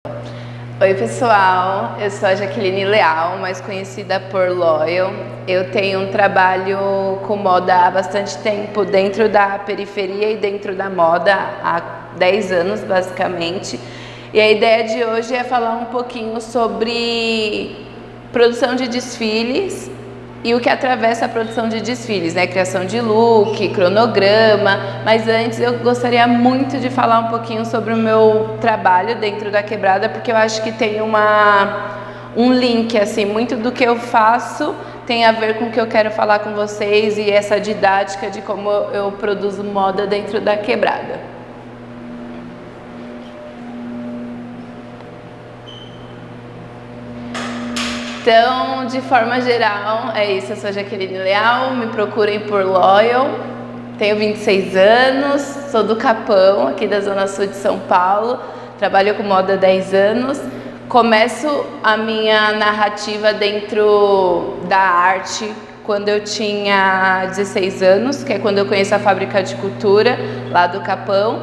Oi pessoal, eu sou a Jaqueline Leal, mais conhecida por Loyal. Eu tenho um trabalho com moda há bastante tempo dentro da periferia e dentro da moda, há 10 anos basicamente. E a ideia de hoje é falar um pouquinho sobre produção de desfiles e o que atravessa a produção de desfiles, né? Criação de look, cronograma. Mas antes eu gostaria muito de falar um pouquinho sobre o meu trabalho dentro da Quebrada, porque eu acho que tem um link, assim, muito do que eu faço tem a ver com o que eu quero falar com vocês e essa didática de como eu produzo moda dentro da Quebrada. Então, de forma geral, é isso. Eu sou a Jaqueline Leal, me procurem por Loyal, tenho 26 anos, sou do Capão, aqui da Zona Sul de São Paulo, trabalho com moda há 10 anos. Começo a minha narrativa dentro da arte quando eu tinha 16 anos, que é quando eu conheço a Fábrica de Cultura, lá do Capão,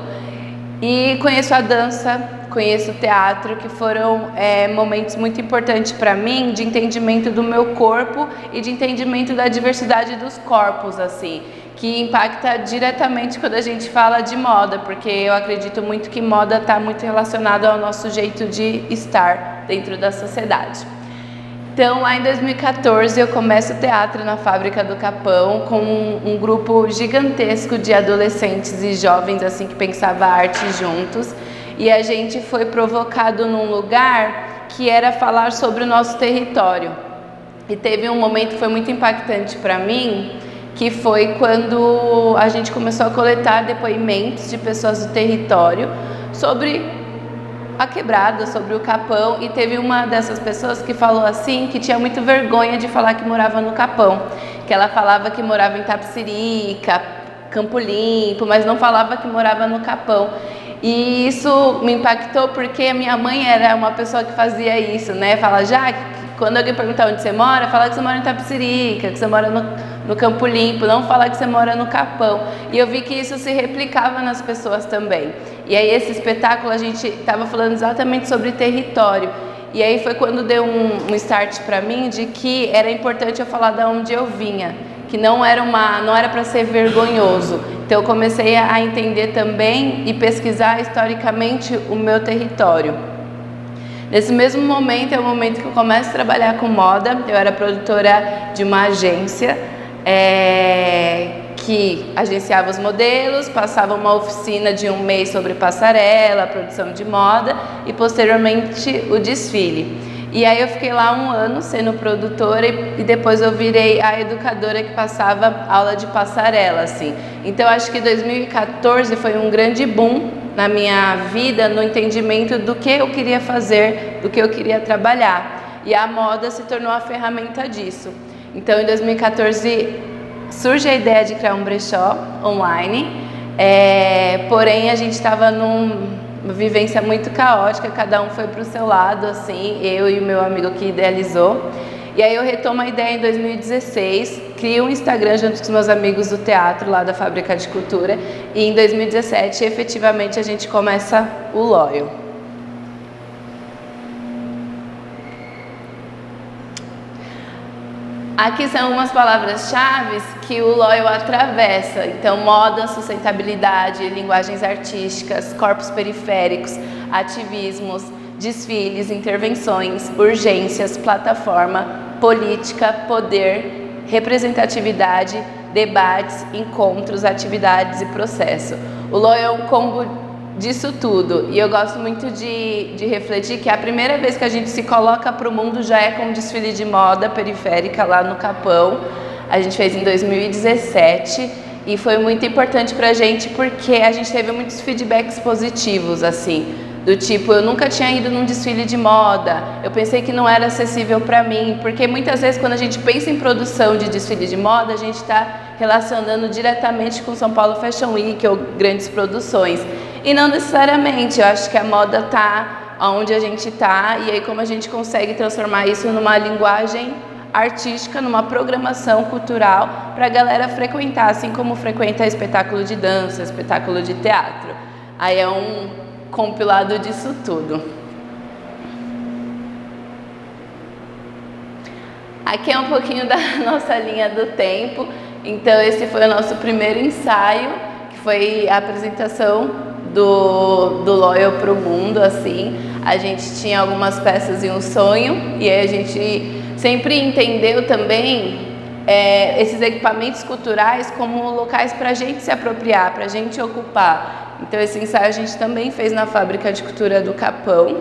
e conheço a dança, conheço o teatro, que foram momentos muito importantes para mim de entendimento do meu corpo e de entendimento da diversidade dos corpos, assim, que impacta diretamente quando a gente fala de moda, porque eu acredito muito que moda está muito relacionado ao nosso jeito de estar dentro da sociedade. Então, lá em 2014, eu começo o teatro na Fábrica do Capão com um grupo gigantesco de adolescentes e jovens assim que pensava arte juntos. E a gente foi provocado num lugar que era falar sobre o nosso território. E teve um momento que foi muito impactante para mim, que foi quando a gente começou a coletar depoimentos de pessoas do território sobre a Quebrada, sobre o Capão, e teve uma dessas pessoas que falou assim, que tinha muito vergonha de falar que morava no Capão, que ela falava que morava em Tapsirica, Campo Limpo, mas não falava que morava no Capão. E isso me impactou porque a minha mãe era uma pessoa que fazia isso, né? Fala, Jaque, quando alguém perguntar onde você mora, fala que você mora em Tapsirica, que você mora no Campo Limpo, não fala que você mora no Capão. E eu vi que isso se replicava nas pessoas também. E aí esse espetáculo a gente estava falando exatamente sobre território. E aí foi quando deu um start para mim de que era importante eu falar de onde eu vinha, que não era para ser vergonhoso. Então eu comecei a entender também e pesquisar historicamente o meu território. Nesse mesmo momento é o momento que eu começo a trabalhar com moda. Eu era produtora de uma agência que agenciava os modelos, passava uma oficina de um mês sobre passarela, produção de moda e posteriormente o desfile. E aí eu fiquei lá um ano sendo produtora e depois eu virei a educadora que passava aula de passarela, assim. Então acho que 2014 foi um grande boom na minha vida, no entendimento do que eu queria fazer, do que eu queria trabalhar. E a moda se tornou a ferramenta disso. Então em 2014 surge a ideia de criar um brechó online, porém a gente estava numa vivência muito caótica, cada um foi para o seu lado, assim, eu e o meu amigo que idealizou. E aí eu retomo a ideia em 2016, crio um Instagram junto com os meus amigos do teatro lá da Fábrica de Cultura, e em 2017 efetivamente a gente começa o Loyal. Aqui são algumas palavras-chave que o Loyal atravessa. Então, moda, sustentabilidade, linguagens artísticas, corpos periféricos, ativismos, desfiles, intervenções, urgências, plataforma, política, poder, representatividade, debates, encontros, atividades e processo. O Loyal é um combo disso tudo, e eu gosto muito de refletir que a primeira vez que a gente se coloca para o mundo já é com um desfile de moda periférica lá no Capão. A gente fez em 2017 e foi muito importante pra gente porque a gente teve muitos feedbacks positivos, assim, do tipo, eu nunca tinha ido num desfile de moda, eu pensei que não era acessível para mim, porque muitas vezes quando a gente pensa em produção de desfile de moda, a gente está relacionando diretamente com São Paulo Fashion Week ou grandes produções. E não necessariamente, eu acho que a moda está onde a gente está, e aí como a gente consegue transformar isso numa linguagem artística, numa programação cultural para a galera frequentar, assim como frequenta espetáculo de dança, espetáculo de teatro. Aí é um compilado disso tudo. Aqui é um pouquinho da nossa linha do tempo. Então esse foi o nosso primeiro ensaio, que foi a apresentação do Loyal para o mundo, assim. A gente tinha algumas peças e um sonho, e aí a gente sempre entendeu também esses equipamentos culturais como locais para a gente se apropriar, para a gente ocupar. Então esse ensaio a gente também fez na Fábrica de Cultura do Capão.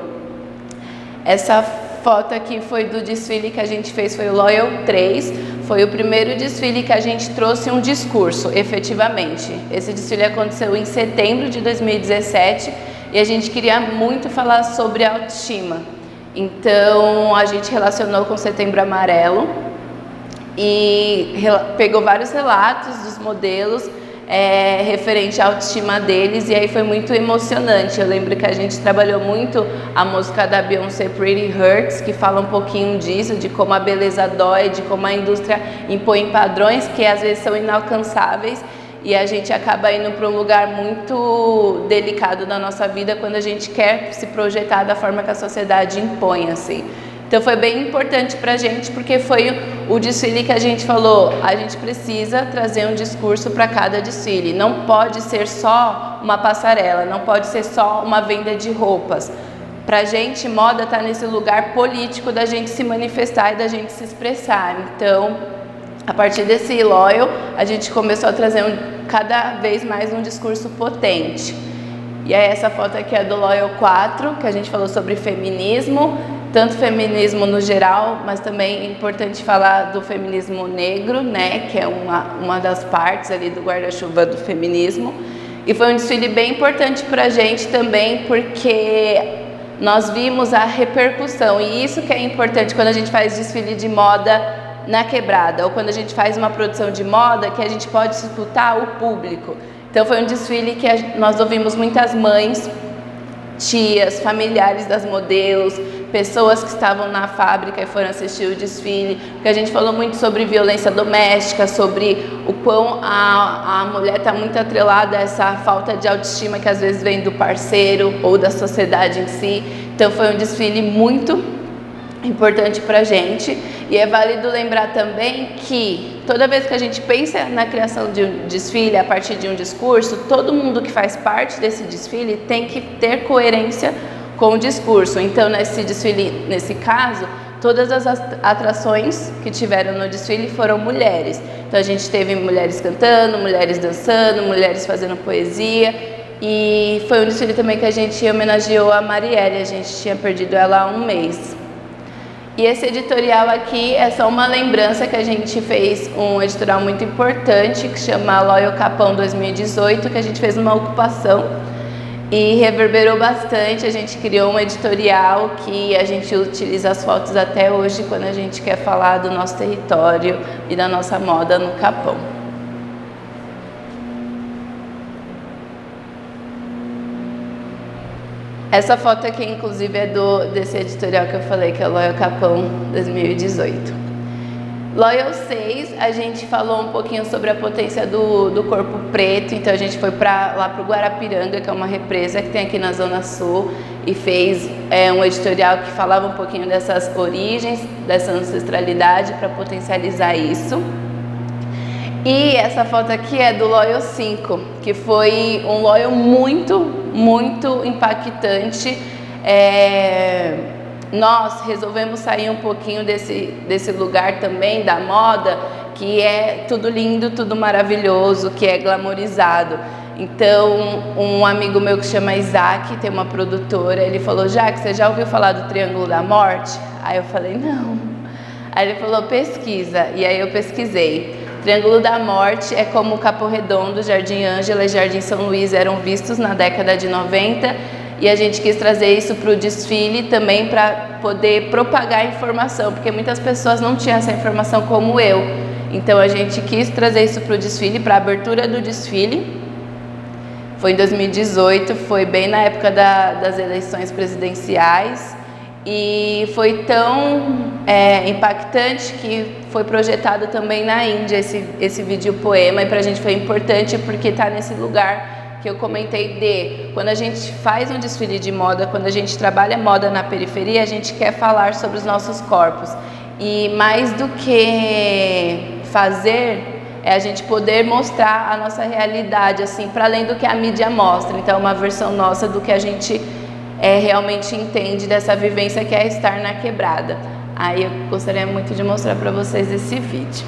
Essa foto aqui foi do desfile que a gente fez, foi o Loyal 3, foi o primeiro desfile que a gente trouxe um discurso, efetivamente. Esse desfile aconteceu em setembro de 2017 e a gente queria muito falar sobre autoestima. Então a gente relacionou com o Setembro Amarelo e pegou vários relatos dos modelos referente à autoestima deles, e aí foi muito emocionante. Eu lembro que a gente trabalhou muito a música da Beyoncé, Pretty Hurts, que fala um pouquinho disso, de como a beleza dói, de como a indústria impõe padrões que às vezes são inalcançáveis, e a gente acaba indo para um lugar muito delicado da nossa vida quando a gente quer se projetar da forma que a sociedade impõe, assim. Então foi bem importante para a gente, porque foi o desfile que a gente falou, a gente precisa trazer um discurso para cada desfile. Não pode ser só uma passarela, não pode ser só uma venda de roupas. Para a gente, moda está nesse lugar político da gente se manifestar e da gente se expressar. Então, a partir desse Loyal, a gente começou a trazer cada vez mais um discurso potente. E aí essa foto aqui é do Loyal 4, que a gente falou sobre feminismo, tanto feminismo no geral, mas também é importante falar do feminismo negro, né, que é uma das partes ali do guarda-chuva do feminismo. E foi um desfile bem importante para a gente também, porque nós vimos a repercussão, e isso que é importante quando a gente faz desfile de moda na quebrada, ou quando a gente faz uma produção de moda, que a gente pode escutar o público. Então foi um desfile que nós ouvimos muitas mães, tias, familiares das modelos, pessoas que estavam na fábrica e foram assistir o desfile, porque a gente falou muito sobre violência doméstica, sobre o quão a mulher está muito atrelada a essa falta de autoestima que às vezes vem do parceiro ou da sociedade em si. Então foi um desfile muito importante para a gente, e é válido lembrar também que toda vez que a gente pensa na criação de um desfile a partir de um discurso, todo mundo que faz parte desse desfile tem que ter coerência com o discurso. Então nesse desfile, nesse caso, todas as atrações que tiveram no desfile foram mulheres. Então a gente teve mulheres cantando, mulheres dançando, mulheres fazendo poesia, e foi um desfile também que a gente homenageou a Marielle, a gente tinha perdido ela há um mês. E esse editorial aqui é só uma lembrança que a gente fez um editorial muito importante que chama Loyal Capão 2018, que a gente fez uma ocupação e reverberou bastante. A gente criou um editorial que a gente utiliza as fotos até hoje quando a gente quer falar do nosso território e da nossa moda no Capão. Essa foto aqui, inclusive, é desse editorial que eu falei, que é o Loyal Capão 2018. Loyal 6, a gente falou um pouquinho sobre a potência do corpo preto, então a gente foi lá para o Guarapiranga, que é uma represa que tem aqui na Zona Sul, e fez um editorial que falava um pouquinho dessas origens, dessa ancestralidade, para potencializar isso. E essa foto aqui é do Loyal 5, que foi um Loyal muito impactante. Nós resolvemos sair um pouquinho desse lugar também da moda, que é tudo lindo, tudo maravilhoso, que é glamorizado. Então, um amigo meu que chama Isaac, tem uma produtora, ele falou: Jaque, você já ouviu falar do Triângulo da Morte? Aí eu falei: não. Aí ele falou: pesquisa. E aí eu pesquisei. Triângulo da Morte é como Capão Redondo, Jardim Ângela e Jardim São Luís eram vistos na década de 90, e a gente quis trazer isso para o desfile também para poder propagar a informação, porque muitas pessoas não tinham essa informação como eu. Então a gente quis trazer isso para o desfile, para a abertura do desfile. Foi em 2018, foi bem na época das eleições presidenciais. E foi tão impactante que foi projetado também na Índia esse videopoema, e para a gente foi importante porque está nesse lugar que eu comentei quando a gente faz um desfile de moda, quando a gente trabalha moda na periferia, a gente quer falar sobre os nossos corpos. E mais do que fazer, é a gente poder mostrar a nossa realidade, assim, para além do que a mídia mostra. Então, uma versão nossa do que a gente realmente entende dessa vivência que é estar na quebrada. Aí eu gostaria muito de mostrar para vocês esse vídeo.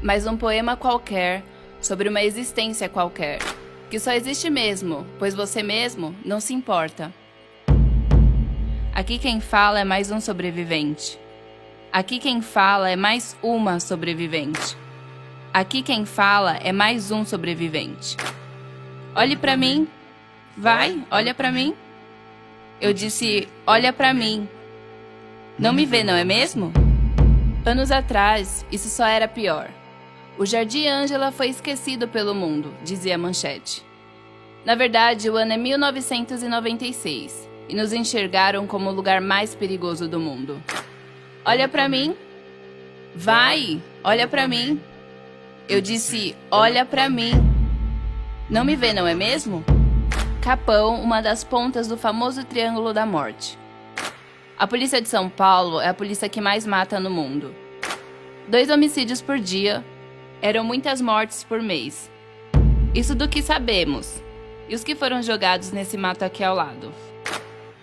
Mas um poema qualquer, sobre uma existência qualquer, que só existe mesmo, pois você mesmo não se importa. Aqui quem fala é mais um sobrevivente. Aqui quem fala é mais uma sobrevivente. Aqui quem fala é mais um sobrevivente. Olhe pra mim. Vai, olha pra mim. Eu disse, olha pra mim. Não me vê, não é mesmo? Anos atrás, isso só era pior. O Jardim Ângela foi esquecido pelo mundo, dizia a manchete. Na verdade, o ano é 1996 e nos enxergaram como o lugar mais perigoso do mundo. Olha pra mim. Vai, olha pra mim. Eu disse, olha pra mim. Não me vê, não é mesmo? Capão, uma das pontas do famoso Triângulo da Morte. A polícia de São Paulo é a polícia que mais mata no mundo. 2 homicídios por dia, eram muitas mortes por mês. Isso do que sabemos. E os que foram jogados nesse mato aqui ao lado.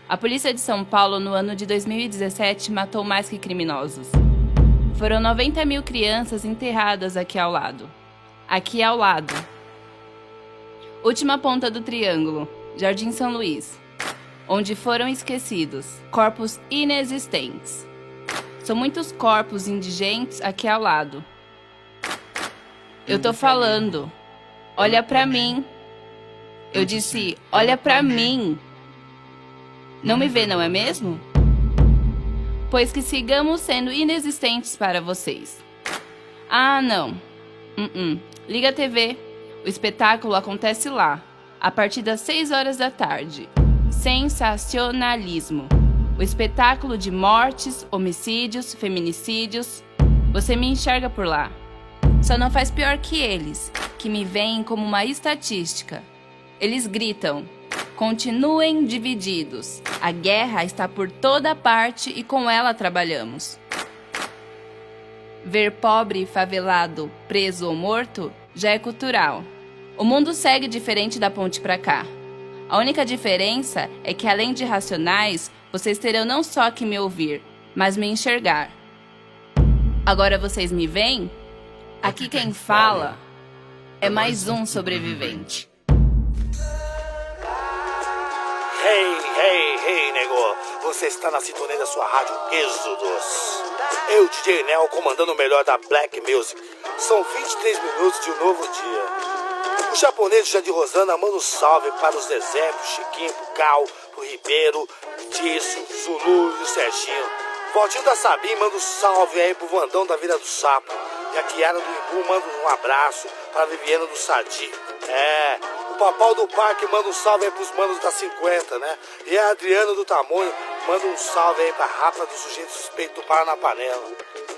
A polícia de São Paulo, no ano de 2017, matou mais que criminosos. Foram 90 mil crianças enterradas aqui ao lado. Aqui ao lado. Última ponta do triângulo, Jardim São Luís, onde foram esquecidos corpos inexistentes. São muitos corpos indigentes aqui ao lado. Eu tô falando. Olha pra mim. Eu disse, olha pra mim. Não me vê, não é mesmo? Pois que sigamos sendo inexistentes para vocês. Ah, não. Liga a TV. O espetáculo acontece lá, a partir das 6 horas da tarde. Sensacionalismo. O espetáculo de mortes, homicídios, feminicídios. Você me enxerga por lá. Só não faz pior que eles, que me veem como uma estatística. Eles gritam, continuem divididos. A guerra está por toda parte e com ela trabalhamos. Ver pobre, favelado, preso ou morto já é cultural. O mundo segue diferente da ponte pra cá. A única diferença é que, além de racionais, vocês terão não só que me ouvir, mas me enxergar. Agora vocês me veem? Aqui quem fala é mais um sobrevivente. Hey, nego! Você está na sintonia da sua rádio Êxodos. Eu, DJ Nel, comandando o melhor da Black Music. São 23 minutos de um novo dia. O japonês Jandir Rosana manda um salve para os Zezé, pro Chiquinho, pro Cal, pro Ribeiro, Tício, Zulu e o Serginho. Valtinho da Sabim manda um salve aí pro Vandão da Vila do Sapo. E a Kiara do Imbu manda um abraço para a Viviana do Sadi. O Papau do Parque manda um salve aí pros manos da 50, né? E a Adriana do Tamonho manda um salve aí pra Rapa do Sujeito Suspeito do Paranapanela.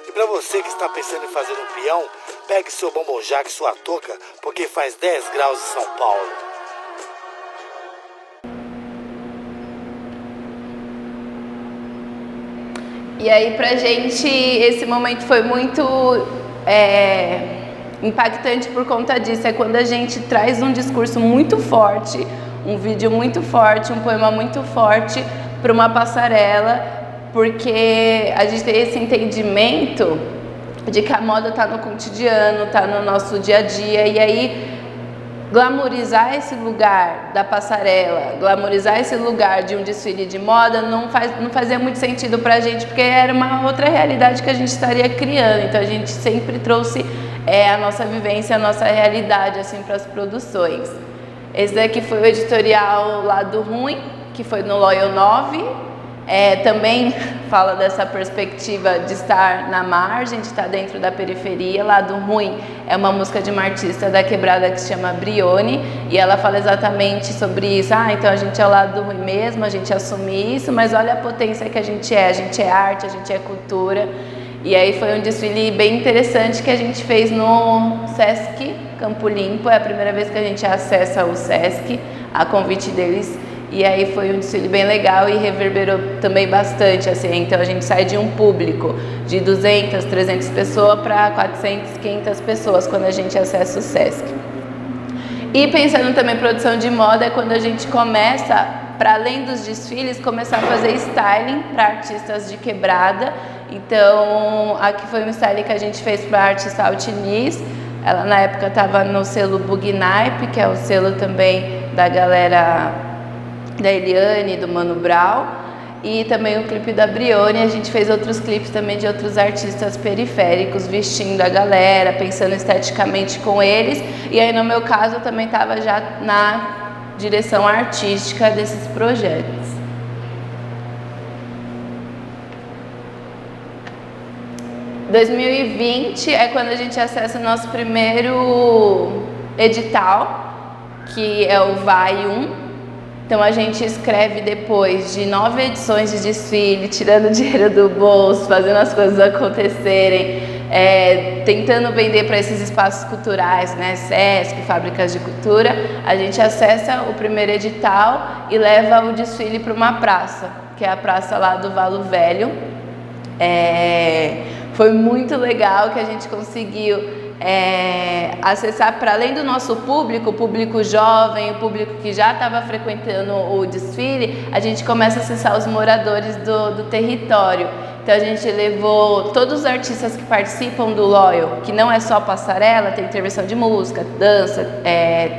E pra você que está pensando em fazer um peão, pegue seu bombonjac e sua touca, porque faz 10 graus em São Paulo. E aí pra gente esse momento foi muito impactante por conta disso. É quando a gente traz um discurso muito forte, um vídeo muito forte, um poema muito forte para uma passarela, porque a gente tem esse entendimento de que a moda está no cotidiano, está no nosso dia a dia, e aí glamorizar esse lugar da passarela, glamorizar esse lugar de um desfile de moda não fazia muito sentido pra gente, porque era uma outra realidade que a gente estaria criando. Então a gente sempre trouxe a nossa vivência, a nossa realidade assim para as produções. Esse daqui foi o editorial Lado Ruim, que foi no Loyal 9. Também fala dessa perspectiva de estar na margem, de estar dentro da periferia. Lado Ruim é uma música de uma artista da quebrada que se chama Brione, e ela fala exatamente sobre isso. Então a gente é o lado ruim mesmo, a gente assume isso, mas olha a potência que a gente é arte, a gente é cultura. E aí foi um desfile bem interessante que a gente fez no Sesc Campo Limpo. É a primeira vez que a gente acessa o Sesc, a convite deles. E aí foi um desfile bem legal e reverberou também bastante, assim. Então a gente sai de um público de 200, 300 pessoas para 400, 500 pessoas quando a gente acessa o Sesc. E pensando também em produção de moda, é quando a gente começa, para além dos desfiles, começar a fazer styling para artistas de quebrada. Então aqui foi um styling que a gente fez para a artista Altiniz. Ela na época estava no selo Bugnipe, que é o selo também da galera da Eliane, do Mano Brown, e também o clipe da Brione. A gente fez outros clipes também de outros artistas periféricos, vestindo a galera, pensando esteticamente com eles. E aí no meu caso eu também estava já na direção artística desses projetos. Em 2020 é quando a gente acessa o nosso primeiro edital, que é o Vai 1. Então a gente escreve depois de 9 edições de desfile, tirando dinheiro do bolso, fazendo as coisas acontecerem, tentando vender para esses espaços culturais, né, Sesc, fábricas de cultura. A gente acessa o primeiro edital e leva o desfile para uma praça, que é a praça lá do Valo Velho. Foi muito legal que a gente conseguiu acessar, para além do nosso público, o público jovem, o público que já estava frequentando o desfile, a gente começa a acessar os moradores do território. Então a gente levou todos os artistas que participam do Loyal, que não é só passarela, tem intervenção de música, dança,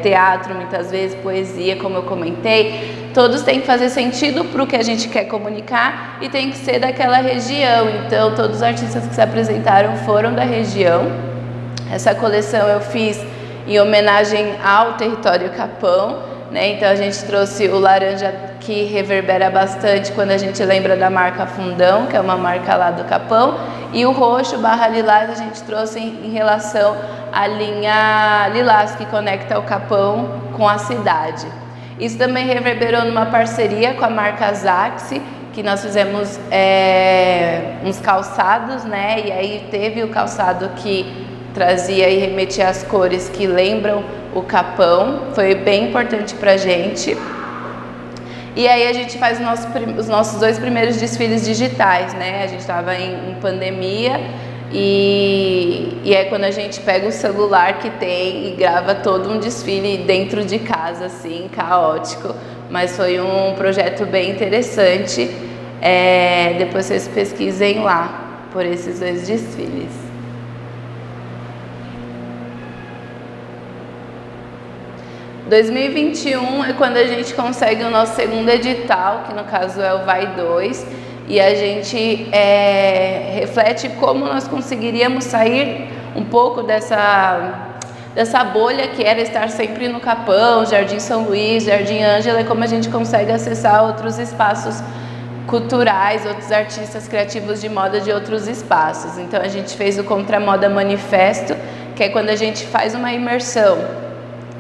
teatro, muitas vezes, poesia, como eu comentei. Todos têm que fazer sentido para o que a gente quer comunicar e tem que ser daquela região. Então todos os artistas que se apresentaram foram da região. Essa coleção eu fiz em homenagem ao território Capão, né? Então a gente trouxe o laranja, que reverbera bastante quando a gente lembra da marca Fundão, que é uma marca lá do Capão, e o roxo / lilás a gente trouxe em relação à linha Lilás, que conecta o Capão com a cidade. Isso também reverberou numa parceria com a marca Zaxi, que nós fizemos uns calçados, né? E aí teve o calçado que trazia e remetia as cores que lembram o Capão. Foi bem importante pra gente. E aí a gente faz os nossos 2 primeiros desfiles digitais, né? A gente estava em pandemia e é quando a gente pega o celular que tem e grava todo um desfile dentro de casa, assim, caótico. Mas foi um projeto bem interessante. Depois vocês pesquisem lá por esses 2 desfiles. 2021 é quando a gente consegue o nosso segundo edital, que no caso é o Vai 2, e a gente reflete como nós conseguiríamos sair um pouco dessa bolha que era estar sempre no Capão, Jardim São Luís, Jardim Ângela, e como a gente consegue acessar outros espaços culturais, outros artistas criativos de moda de outros espaços. Então a gente fez o Contramoda Manifesto, que é quando a gente faz uma imersão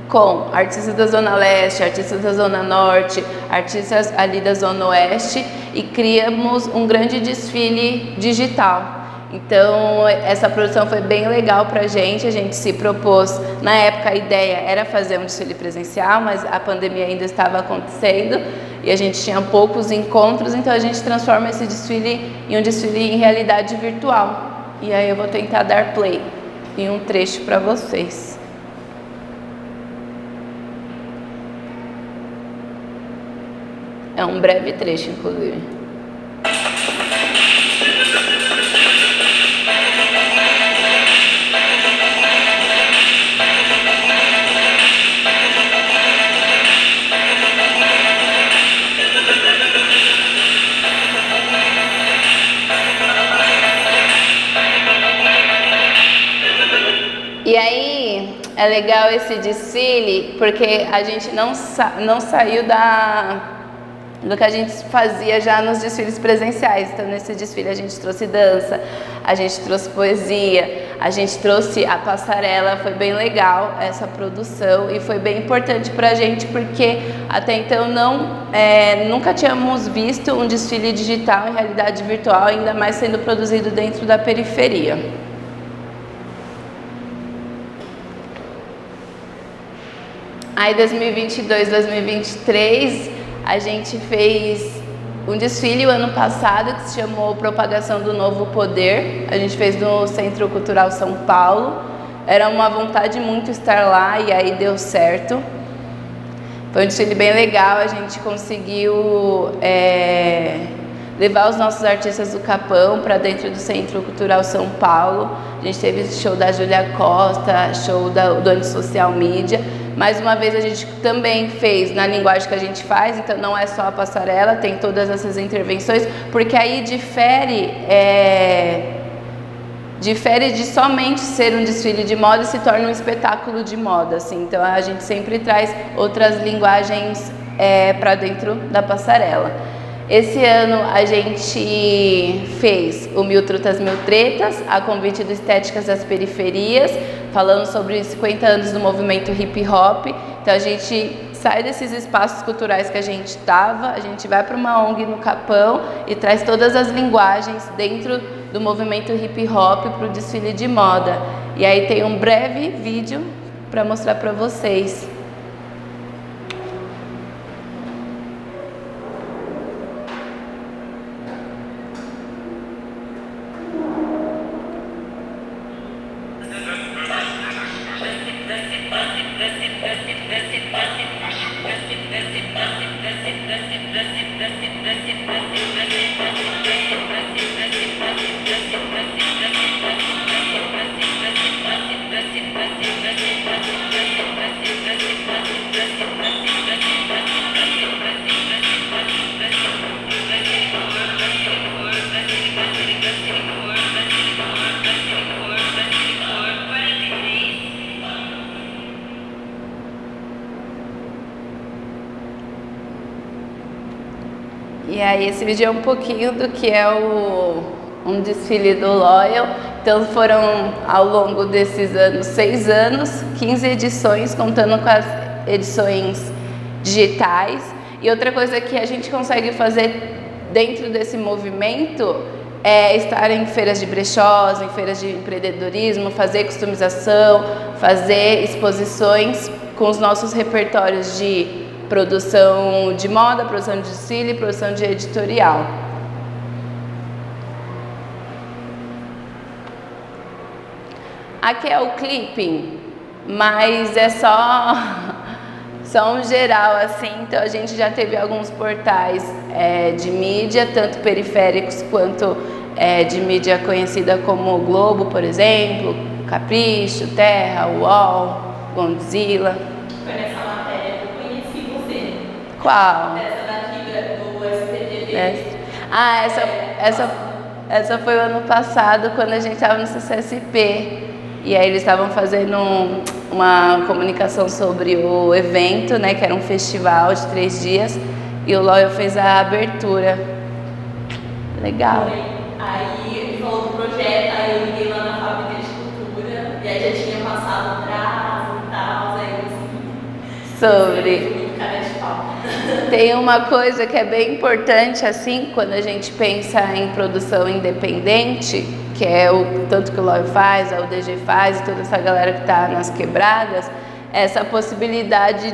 com artistas da Zona Leste, artistas da Zona Norte, artistas ali da Zona Oeste, e criamos um grande desfile digital. Então essa produção foi bem legal pra gente. A gente se propôs, na época a ideia era fazer um desfile presencial, mas a pandemia ainda estava acontecendo e a gente tinha poucos encontros, então a gente transforma esse desfile em um desfile em realidade virtual. E aí eu vou tentar dar play em um trecho para vocês. É um breve trecho, inclusive. É legal esse desfile porque a gente não saiu do que a gente fazia já nos desfiles presenciais. Então, nesse desfile a gente trouxe dança, a gente trouxe poesia, a gente trouxe a passarela. Foi bem legal essa produção e foi bem importante pra gente porque até então nunca tínhamos visto um desfile digital em realidade virtual, ainda mais sendo produzido dentro da periferia. Aí 2022, 2023, a gente fez um desfile o ano passado que se chamou Propagação do Novo Poder. A gente fez no Centro Cultural São Paulo. Era uma vontade muito estar lá e aí deu certo. Foi um desfile bem legal, a gente conseguiu levar os nossos artistas do Capão para dentro do Centro Cultural São Paulo. A gente teve show da Júlia Costa, show do Antissocial Mídia. Mais uma vez a gente também fez na linguagem que a gente faz, então não é só a passarela, tem todas essas intervenções, porque aí difere de somente ser um desfile de moda e se torna um espetáculo de moda, assim. Então a gente sempre traz outras linguagens para dentro da passarela. Esse ano a gente fez o Mil Trutas, Mil Tretas, a convite do Estéticas das Periferias, falando sobre os 50 anos do movimento hip hop. Então a gente sai desses espaços culturais que a gente estava, a gente vai para uma ONG no Capão e traz todas as linguagens dentro do movimento hip hop para o desfile de moda. E aí tem um breve vídeo para mostrar para vocês. E aí esse vídeo é um pouquinho do que é um desfile do Loyal. Então foram ao longo desses anos, 6 anos, 15 edições, contando com as edições digitais. E outra coisa que a gente consegue fazer dentro desse movimento é estar em feiras de brechós, em feiras de empreendedorismo, fazer customização, fazer exposições com os nossos repertórios de produção de moda, produção de desfile, produção de editorial. Aqui é o clipping, mas é só um geral assim. Então a gente já teve alguns portais de mídia, tanto periféricos quanto de mídia conhecida como o Globo, por exemplo, Capricho, Terra, UOL, Godzilla. Foi nessa matéria que eu conheci você. Qual? Essa daqui do SPTV. Ah, essa foi o ano passado, quando a gente estava no CCSP. E aí eles estavam fazendo uma comunicação sobre o evento, né, que era um festival de 3 dias, e o Loyal fez a abertura. Legal. Aí ele falou do projeto, aí eu liguei lá na Fábrica de Cultura, e aí já tinha passado o prazo e tal, aí assim... Sobre... Cara de pau. Tem uma coisa que é bem importante, assim, quando a gente pensa em produção independente, que é o tanto que o Loyal faz, o DG faz e toda essa galera que está nas quebradas, essa possibilidade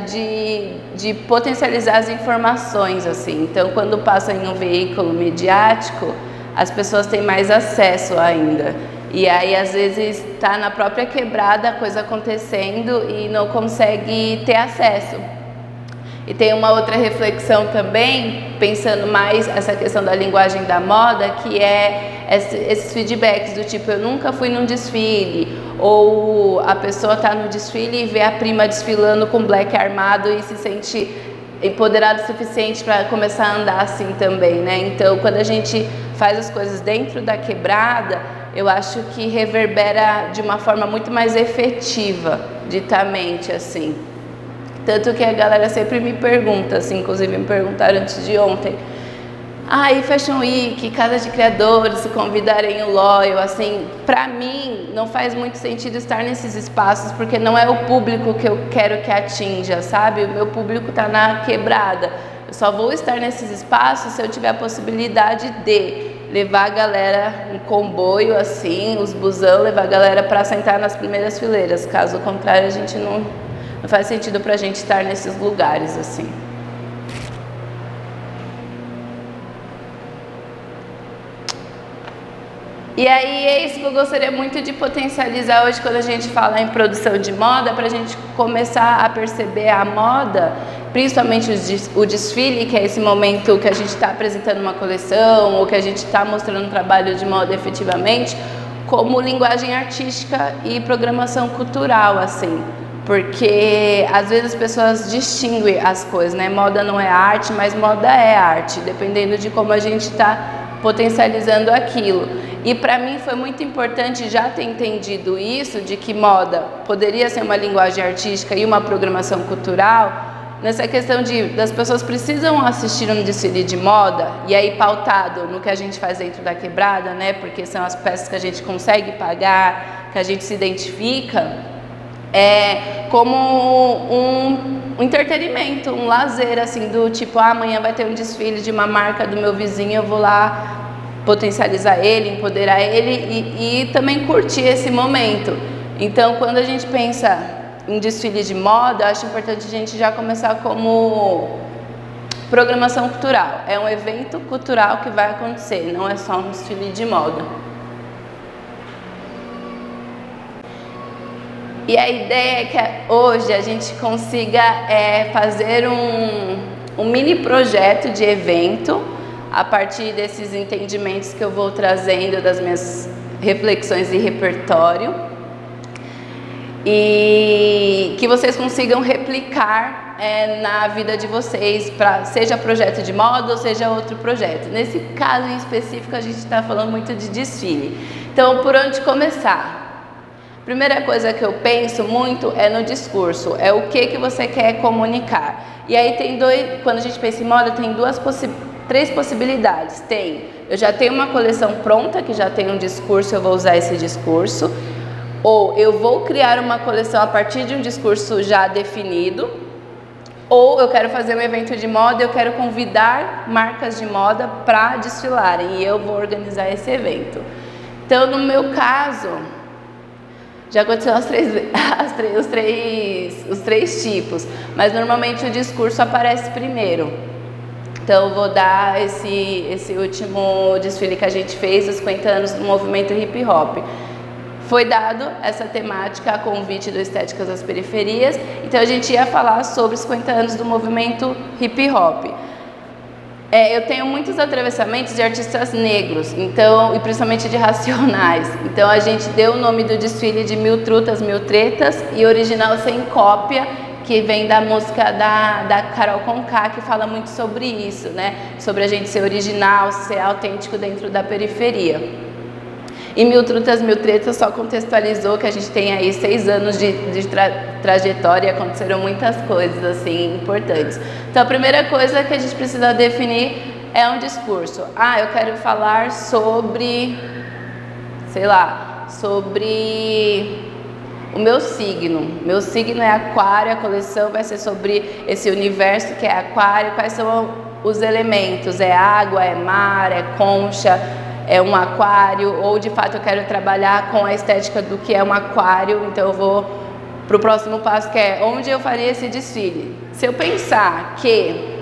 de potencializar as informações, assim. Então, quando passa em um veículo midiático, as pessoas têm mais acesso ainda. E aí, às vezes, está na própria quebrada a coisa acontecendo e não consegue ter acesso. E tem uma outra reflexão também, pensando mais essa questão da linguagem da moda, que é esses feedbacks do tipo, eu nunca fui num desfile, ou a pessoa está no desfile e vê a prima desfilando com black armado e se sente empoderado o suficiente para começar a andar assim também, né? Então, quando a gente faz as coisas dentro da quebrada, eu acho que reverbera de uma forma muito mais efetiva, ditamente, assim. Tanto que a galera sempre me pergunta, assim, inclusive me perguntaram antes de ontem, e Fashion Week, Casa de Criadores, se convidarem o Loyal, assim, pra mim não faz muito sentido estar nesses espaços, porque não é o público que eu quero que atinja, sabe? O meu público tá na quebrada. Eu só vou estar nesses espaços se eu tiver a possibilidade de levar a galera em comboio, assim, os busão, levar a galera para sentar nas primeiras fileiras. Caso contrário, a gente não faz sentido pra gente estar nesses lugares, assim. E aí é isso que eu gostaria muito de potencializar hoje quando a gente fala em produção de moda, para a gente começar a perceber a moda, principalmente o desfile, que é esse momento que a gente está apresentando uma coleção ou que a gente está mostrando um trabalho de moda efetivamente, como linguagem artística e programação cultural, assim. Porque às vezes as pessoas distinguem as coisas, né? Moda não é arte, mas moda é arte, dependendo de como a gente está potencializando aquilo. E para mim foi muito importante já ter entendido isso, de que moda poderia ser uma linguagem artística e uma programação cultural, nessa questão das pessoas precisam assistir um desfile de moda, e aí pautado no que a gente faz dentro da quebrada, né? Porque são as peças que a gente consegue pagar, que a gente se identifica, como um entretenimento, um lazer, assim, do tipo, amanhã vai ter um desfile de uma marca do meu vizinho, eu vou lá potencializar ele, empoderar ele e também curtir esse momento. Então, quando a gente pensa em desfile de moda, eu acho importante a gente já começar como programação cultural. É um evento cultural que vai acontecer, não é só um desfile de moda. E a ideia é que hoje a gente consiga fazer um mini projeto de evento a partir desses entendimentos que eu vou trazendo das minhas reflexões e repertório, e que vocês consigam replicar na vida de vocês, seja projeto de moda ou seja outro projeto. Nesse caso em específico a gente está falando muito de desfile. Então, por onde começar? Primeira coisa que eu penso muito é no discurso, é o que você quer comunicar. E aí quando a gente pensa em moda, tem três possibilidades. Eu já tenho uma coleção pronta, que já tem um discurso, eu vou usar esse discurso. Ou eu vou criar uma coleção a partir de um discurso já definido. Ou eu quero fazer um evento de moda, eu quero convidar marcas de moda para desfilarem e eu vou organizar esse evento. Então, no meu caso, já aconteceu os três tipos, mas normalmente o discurso aparece primeiro. Então, eu vou dar esse último desfile que a gente fez, os 50 anos do movimento hip hop. Foi dado essa temática a convite do Estéticas das Periferias, então a gente ia falar sobre os 50 anos do movimento hip hop. Eu tenho muitos atravessamentos de artistas negros, então, e principalmente de Racionais. Então a gente deu o nome do desfile de Mil Trutas, Mil Tretas e Original Sem Cópia, que vem da música da Carol Conká, que fala muito sobre isso, né? Sobre a gente ser original, ser autêntico dentro da periferia. E Mil Trutas, Mil Tretas só contextualizou que a gente tem aí 6 anos de trajetória e aconteceram muitas coisas assim importantes. Então a primeira coisa que a gente precisa definir é um discurso. Eu quero falar sobre, sobre o meu signo. Meu signo é aquário, a coleção vai ser sobre esse universo que é aquário. Quais são os elementos? É água, é mar, é concha, é um aquário, ou de fato eu quero trabalhar com a estética do que é um aquário, então eu vou para o próximo passo, que é onde eu faria esse desfile. Se eu pensar que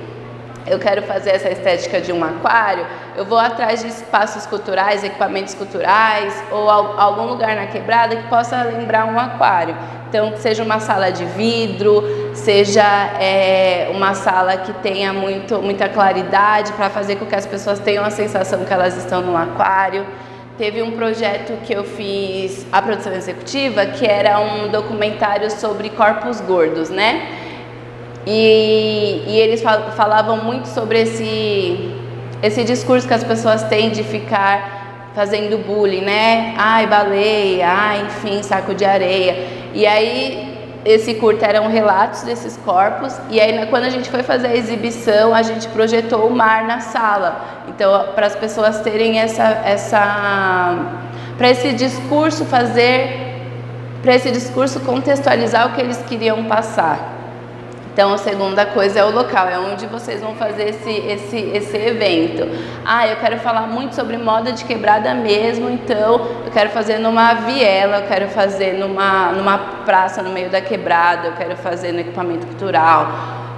eu quero fazer essa estética de um aquário, eu vou atrás de espaços culturais, equipamentos culturais, ou algum lugar na quebrada que possa lembrar um aquário. Então, seja uma sala de vidro, seja uma sala que tenha muita claridade para fazer com que as pessoas tenham a sensação que elas estão num aquário. Teve um projeto que eu fiz, a produção executiva, que era um documentário sobre corpos gordos, né? E eles falavam muito sobre esse discurso que as pessoas têm de ficar fazendo bullying, né? Ai, baleia, ai, enfim, saco de areia. E aí esse curta eram relatos desses corpos, e aí quando a gente foi fazer a exibição, a gente projetou o mar na sala. Então, para as pessoas terem para esse discurso contextualizar o que eles queriam passar. Então, a segunda coisa é o local, é onde vocês vão fazer esse evento. Ah, eu quero falar muito sobre moda de quebrada mesmo, então eu quero fazer numa viela, eu quero fazer numa praça no meio da quebrada, eu quero fazer no equipamento cultural,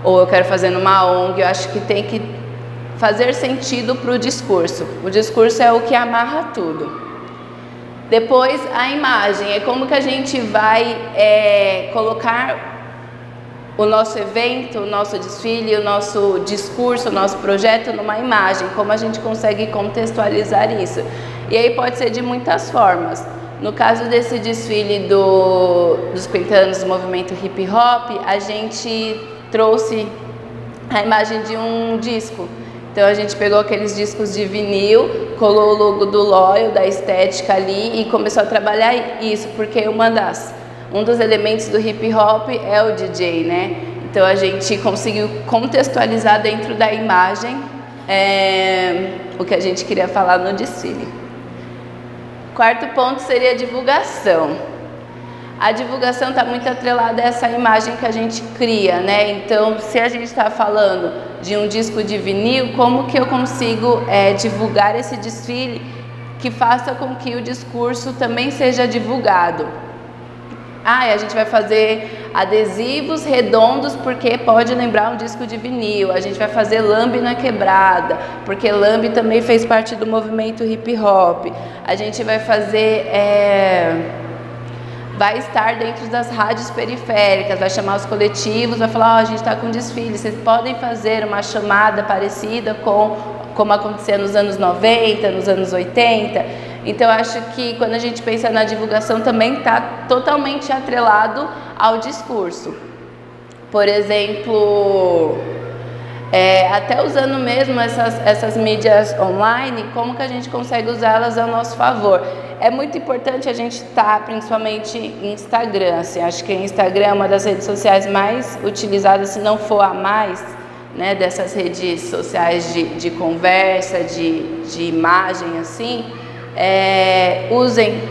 ou eu quero fazer numa ONG. Eu acho que tem que fazer sentido para o discurso. O discurso é o que amarra tudo. Depois, a imagem, é como que a gente vai colocar o nosso evento, o nosso desfile, o nosso discurso, o nosso projeto numa imagem, como a gente consegue contextualizar isso. E aí pode ser de muitas formas. No caso desse desfile dos 50 anos do movimento hip hop, a gente trouxe a imagem de um disco. Então a gente pegou aqueles discos de vinil, colou o logo do Loyal, da estética ali, e começou a trabalhar isso, porque um dos elementos do hip hop é o DJ, né? Então a gente conseguiu contextualizar dentro da imagem o que a gente queria falar no desfile. Quarto ponto seria a divulgação. A divulgação está muito atrelada a essa imagem que a gente cria, né? Então, se a gente está falando de um disco de vinil, como que eu consigo divulgar esse desfile que faça com que o discurso também seja divulgado? A gente vai fazer adesivos redondos porque pode lembrar um disco de vinil. A gente vai fazer lambe na quebrada, porque lambe também fez parte do movimento hip hop. A gente vai fazer... vai estar dentro das rádios periféricas, vai chamar os coletivos, vai falar, a gente está com desfile, vocês podem fazer uma chamada parecida com como acontecia nos anos 90, nos anos 80. Então, acho que quando a gente pensa na divulgação também está totalmente atrelado ao discurso. Por exemplo, até usando mesmo essas mídias online, como que a gente consegue usá-las ao nosso favor? É muito importante a gente estar, principalmente em Instagram. Assim, acho que o Instagram é uma das redes sociais mais utilizadas, se não for a mais, né, dessas redes sociais de conversa, de imagem, assim. Usem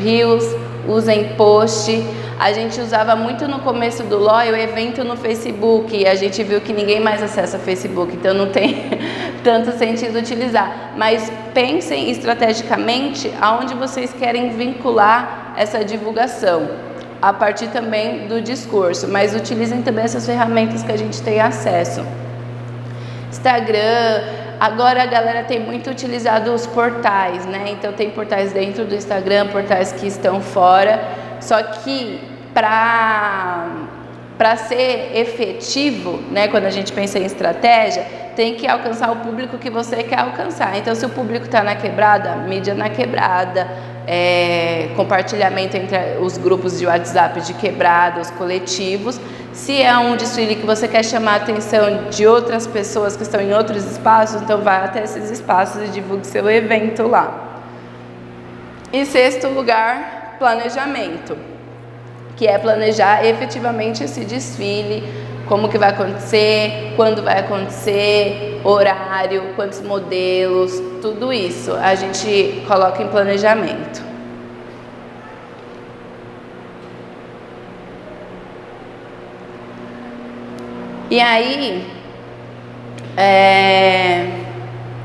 Reels, usem post. A gente usava muito no começo do Loyal o evento no Facebook, e a gente viu que ninguém mais acessa Facebook, então não tem tanto sentido utilizar. Mas pensem estrategicamente aonde vocês querem vincular essa divulgação, a partir também do discurso, mas utilizem também essas ferramentas que a gente tem acesso. Instagram, agora a galera tem muito utilizado os portais, né? Então tem portais dentro do Instagram, portais que estão fora, só que para ser efetivo, né, quando a gente pensa em estratégia, tem que alcançar o público que você quer alcançar. Então, se o público está na quebrada, mídia na quebrada, compartilhamento entre os grupos de WhatsApp de quebrada, os coletivos. Se é um desfile que você quer chamar a atenção de outras pessoas que estão em outros espaços, então vai até esses espaços e divulgue seu evento lá. E sexto lugar, planejamento, que é planejar efetivamente esse desfile, como que vai acontecer, quando vai acontecer, horário, quantos modelos, tudo isso a gente coloca em planejamento. E aí,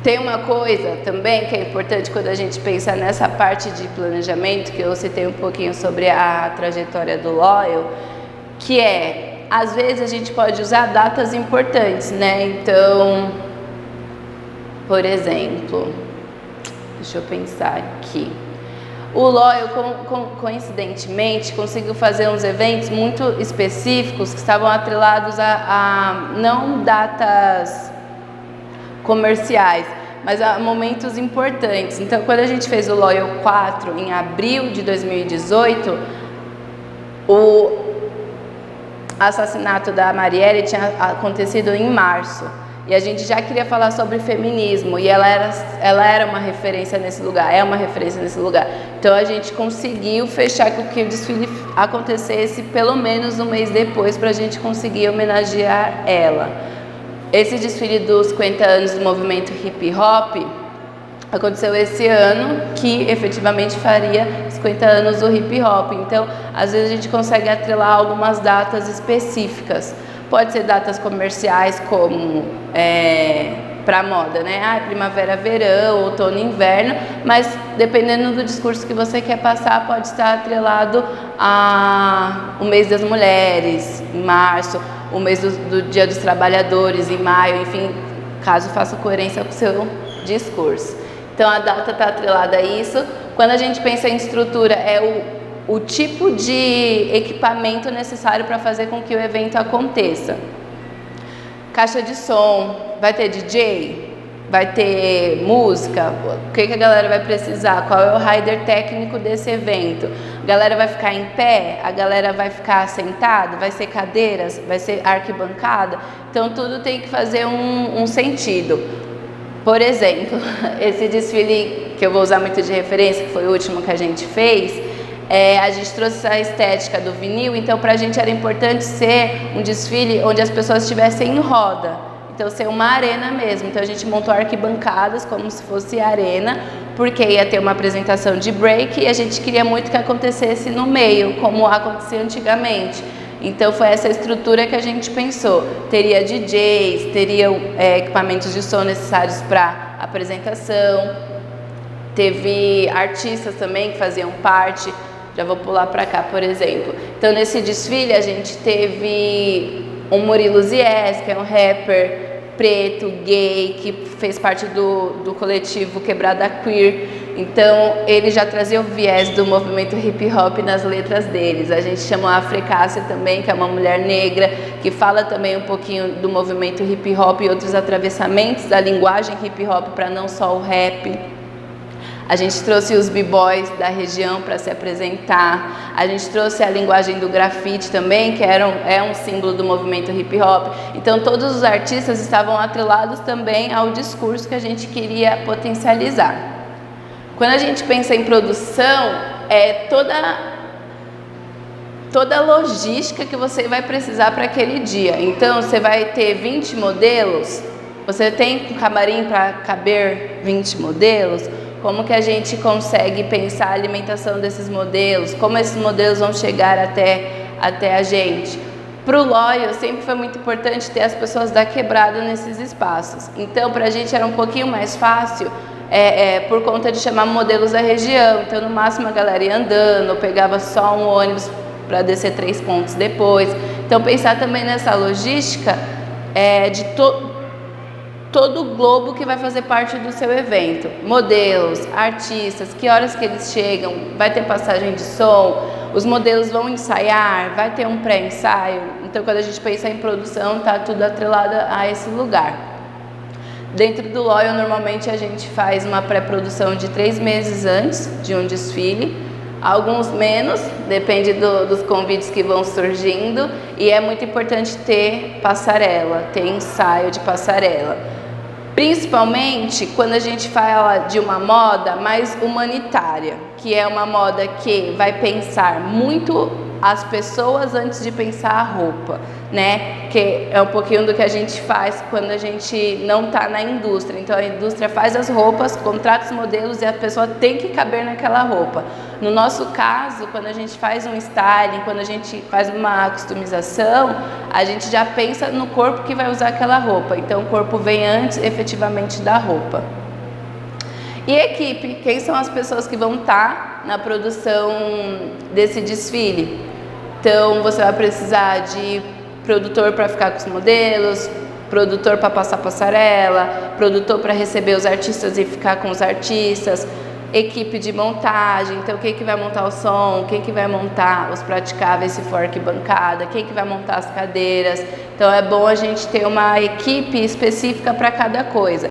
tem uma coisa também que é importante quando a gente pensa nessa parte de planejamento, que eu citei um pouquinho sobre a trajetória do Loyal, que às vezes a gente pode usar datas importantes, né? Então, por exemplo, deixa eu pensar aqui. O Loyal, coincidentemente, conseguiu fazer uns eventos muito específicos que estavam atrelados a não datas comerciais, mas a momentos importantes. Então, quando a gente fez o Loyal 4 em abril de 2018, o assassinato da Marielle tinha acontecido em março. E a gente já queria falar sobre feminismo, e ela era uma referência nesse lugar, é uma referência nesse lugar. Então a gente conseguiu fechar com que o desfile acontecesse pelo menos um mês depois, para a gente conseguir homenagear ela. Esse desfile dos 50 anos do movimento hip hop aconteceu esse ano, que efetivamente faria 50 anos do hip hop. Então, às vezes a gente consegue atrelar algumas datas específicas. Pode ser datas comerciais, como para moda, né? Primavera, verão, outono, inverno, mas dependendo do discurso que você quer passar, pode estar atrelado ao mês das mulheres, em março, o mês do Dia dos Trabalhadores, em maio, enfim, caso faça coerência com o seu discurso. Então a data está atrelada a isso. Quando a gente pensa em estrutura, é o tipo de equipamento necessário para fazer com que o evento aconteça. Caixa de som, vai ter DJ, vai ter música, o que a galera vai precisar, qual é o rider técnico desse evento. A galera vai ficar em pé, a galera vai ficar sentada, vai ser cadeiras, vai ser arquibancada. Então tudo tem que fazer um sentido. Por exemplo, esse desfile que eu vou usar muito de referência, que foi o último que a gente fez, a gente trouxe a estética do vinil, então para a gente era importante ser um desfile onde as pessoas estivessem em roda, então ser uma arena mesmo. Então a gente montou arquibancadas como se fosse arena, porque ia ter uma apresentação de break e a gente queria muito que acontecesse no meio, como acontecia antigamente. Então foi essa estrutura que a gente pensou. Teria DJs, teriam equipamentos de som necessários para apresentação, teve artistas também que faziam parte. Já vou pular para cá, por exemplo. Então nesse desfile a gente teve um Murilo Zies, que é um rapper preto, gay, que fez parte do coletivo Quebrada Queer. Então ele já trazia o viés do movimento hip hop nas letras deles. A gente chamou a Afrecássia também, que é uma mulher negra, que fala também um pouquinho do movimento hip hop e outros atravessamentos da linguagem hip hop para não só o rap. A gente trouxe os b-boys da região para se apresentar. A gente trouxe a linguagem do grafite também, que é um símbolo do movimento hip hop. Então todos os artistas estavam atrelados também ao discurso que a gente queria potencializar. Quando a gente pensa em produção, é toda a logística que você vai precisar para aquele dia. Então você vai ter 20 modelos, você tem um camarim para caber 20 modelos. Como que a gente consegue pensar a alimentação desses modelos, como esses modelos vão chegar até a gente. Para o Loyal sempre foi muito importante ter as pessoas da quebrada nesses espaços. Então para a gente era um pouquinho mais fácil, por conta de chamar modelos da região. Então no máximo a galera ia andando, pegava só um ônibus para descer 3 pontos depois. Então pensar também nessa logística de todo o globo que vai fazer parte do seu evento. Modelos, artistas, que horas que eles chegam, vai ter passagem de som, os modelos vão ensaiar, vai ter um pré-ensaio. Então quando a gente pensa em produção, tá tudo atrelado a esse lugar. Dentro do Loyal, normalmente a gente faz uma pré-produção de 3 meses antes de um desfile, alguns menos, depende dos convites que vão surgindo, e é muito importante ter passarela, ter ensaio de passarela. Principalmente quando a gente fala de uma moda mais humanitária, que é uma moda que vai pensar muito as pessoas antes de pensar a roupa, né? Que é um pouquinho do que a gente faz quando a gente não está na indústria. Então a indústria faz as roupas, contrata os modelos e a pessoa tem que caber naquela roupa. No nosso caso, quando a gente faz um styling, quando a gente faz uma customização, a gente já pensa no corpo que vai usar aquela roupa. Então o corpo vem antes efetivamente da roupa. E equipe, quem são as pessoas que vão estar na produção desse desfile? Então você vai precisar de produtor para ficar com os modelos, produtor para passar passarela, produtor para receber os artistas e ficar com os artistas, equipe de montagem, então quem que vai montar o som, quem que vai montar os praticáveis se for arquibancada, quem que vai montar as cadeiras. Então é bom a gente ter uma equipe específica para cada coisa.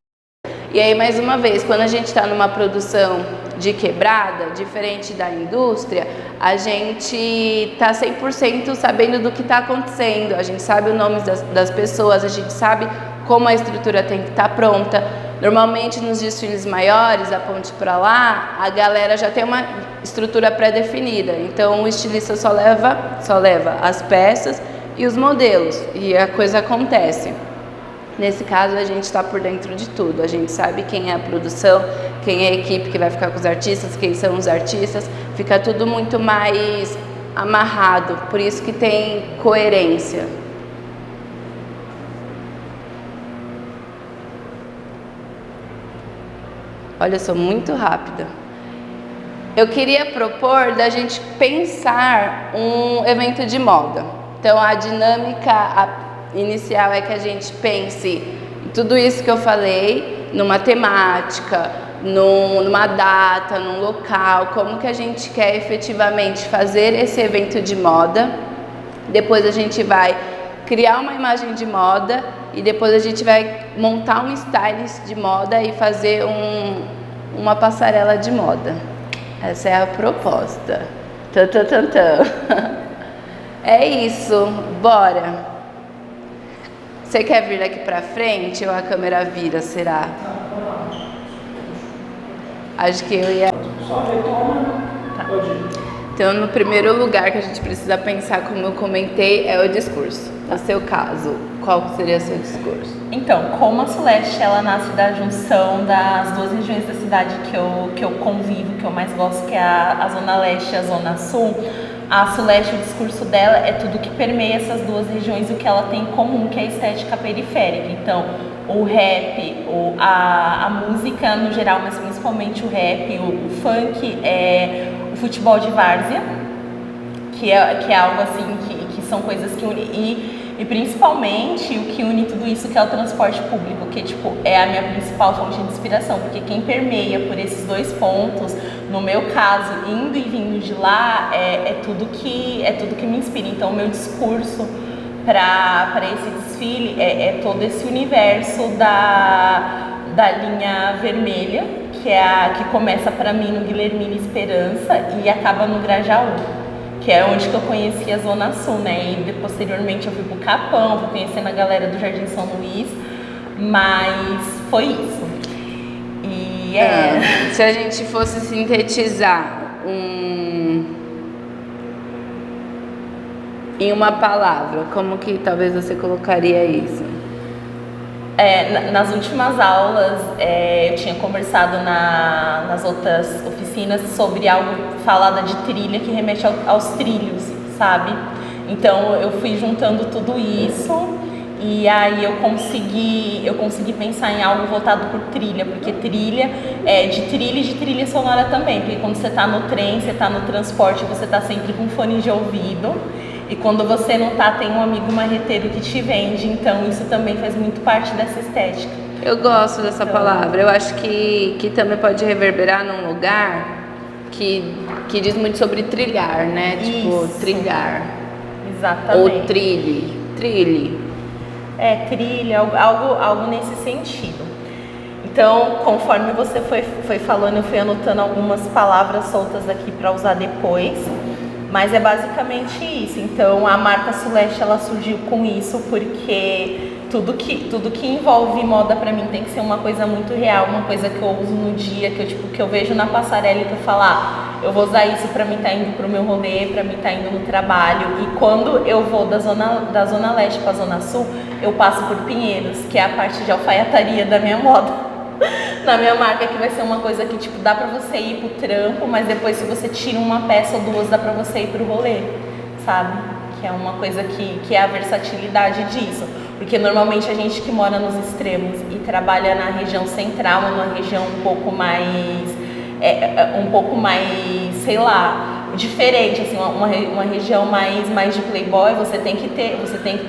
E aí, mais uma vez, quando a gente está numa produção de quebrada, diferente da indústria, a gente está 100% sabendo do que está acontecendo, a gente sabe o nome das pessoas, a gente sabe como a estrutura tem que estar pronta. Normalmente nos desfiles maiores, a ponte para lá, a galera já tem uma estrutura pré-definida. Então o estilista só leva as peças e os modelos e a coisa acontece. Nesse caso a gente está por dentro de tudo, a gente sabe quem é a produção, quem é a equipe que vai ficar com os artistas, quem são os artistas, fica tudo muito mais amarrado, por isso que tem coerência. Olha, eu sou muito rápida. Eu queria propor da gente pensar um evento de moda. Então a dinâmica inicial é que a gente pense em tudo isso que eu falei, numa temática, numa data, num local, como que a gente quer efetivamente fazer esse evento de moda. Depois a gente vai criar uma imagem de moda e depois a gente vai montar um stylist de moda e fazer uma passarela de moda. Essa é a proposta. É isso, bora. Você quer vir daqui pra frente ou a câmera vira, será? Acho que eu ia... Só retoma, pode ir. Então, no primeiro lugar que a gente precisa pensar, como eu comentei, é o discurso. No seu caso, qual seria o seu discurso? Então, como a Suleste, ela nasce da junção das duas regiões da cidade que eu convivo, que eu mais gosto, que é a Zona Leste e a Zona Sul, a Suleste, o discurso dela é tudo que permeia essas duas regiões, o que ela tem em comum, que é a estética periférica. Então, o rap, a música no geral, mas principalmente o rap, o funk, o futebol de várzea, que é algo assim, que são coisas que unem, e principalmente o que une tudo isso, que é o transporte público, que tipo, é a minha principal fonte de inspiração, porque quem permeia por esses dois pontos, no meu caso, indo e vindo de lá, é tudo que me inspira. Então, o meu discurso para esse desfile é todo esse universo da linha vermelha, que é a que começa para mim no Guilhermina Esperança e acaba no Grajaú, que é onde que eu conheci a Zona Sul, né? E posteriormente eu fui pro Capão, fui conhecendo a galera do Jardim São Luís, mas foi isso. E se a gente fosse sintetizar em uma palavra, como que talvez você colocaria isso? Nas últimas aulas, eu tinha conversado nas outras oficinas sobre algo falado de trilha que remete aos trilhos, sabe? Então eu fui juntando tudo isso e aí eu consegui pensar em algo voltado por trilha, porque trilha é de trilha e de trilha sonora também, porque quando você tá no trem, você tá no transporte, você tá sempre com fone de ouvido. E quando você não tá, tem um amigo marreteiro que te vende, então isso também faz muito parte dessa estética. Eu gosto dessa palavra, eu acho que também pode reverberar num lugar que diz muito sobre trilhar, né? Tipo, isso. Trilhar. Exatamente. Ou trilhe. Trilha, algo nesse sentido. Então, conforme você foi falando, eu fui anotando algumas palavras soltas aqui para usar depois. Mas é basicamente isso. Então a marca Suleste, ela surgiu com isso porque tudo que envolve moda pra mim tem que ser uma coisa muito real, uma coisa que eu uso no dia, que eu vejo na passarela e que eu falo, eu vou usar isso pra mim tá indo pro meu rolê, pra mim tá indo no trabalho. E quando eu vou da zona Leste pra Zona Sul, eu passo por Pinheiros, que é a parte de alfaiataria da minha moda. Na minha marca, que vai ser uma coisa que tipo, dá pra você ir pro trampo, mas depois se você tira uma peça ou duas, dá pra você ir pro rolê, sabe? Que é uma coisa que é a versatilidade disso. Porque normalmente a gente que mora nos extremos e trabalha na região central, numa região um pouco mais, sei lá, diferente, assim, uma região mais de playboy, você tem que ter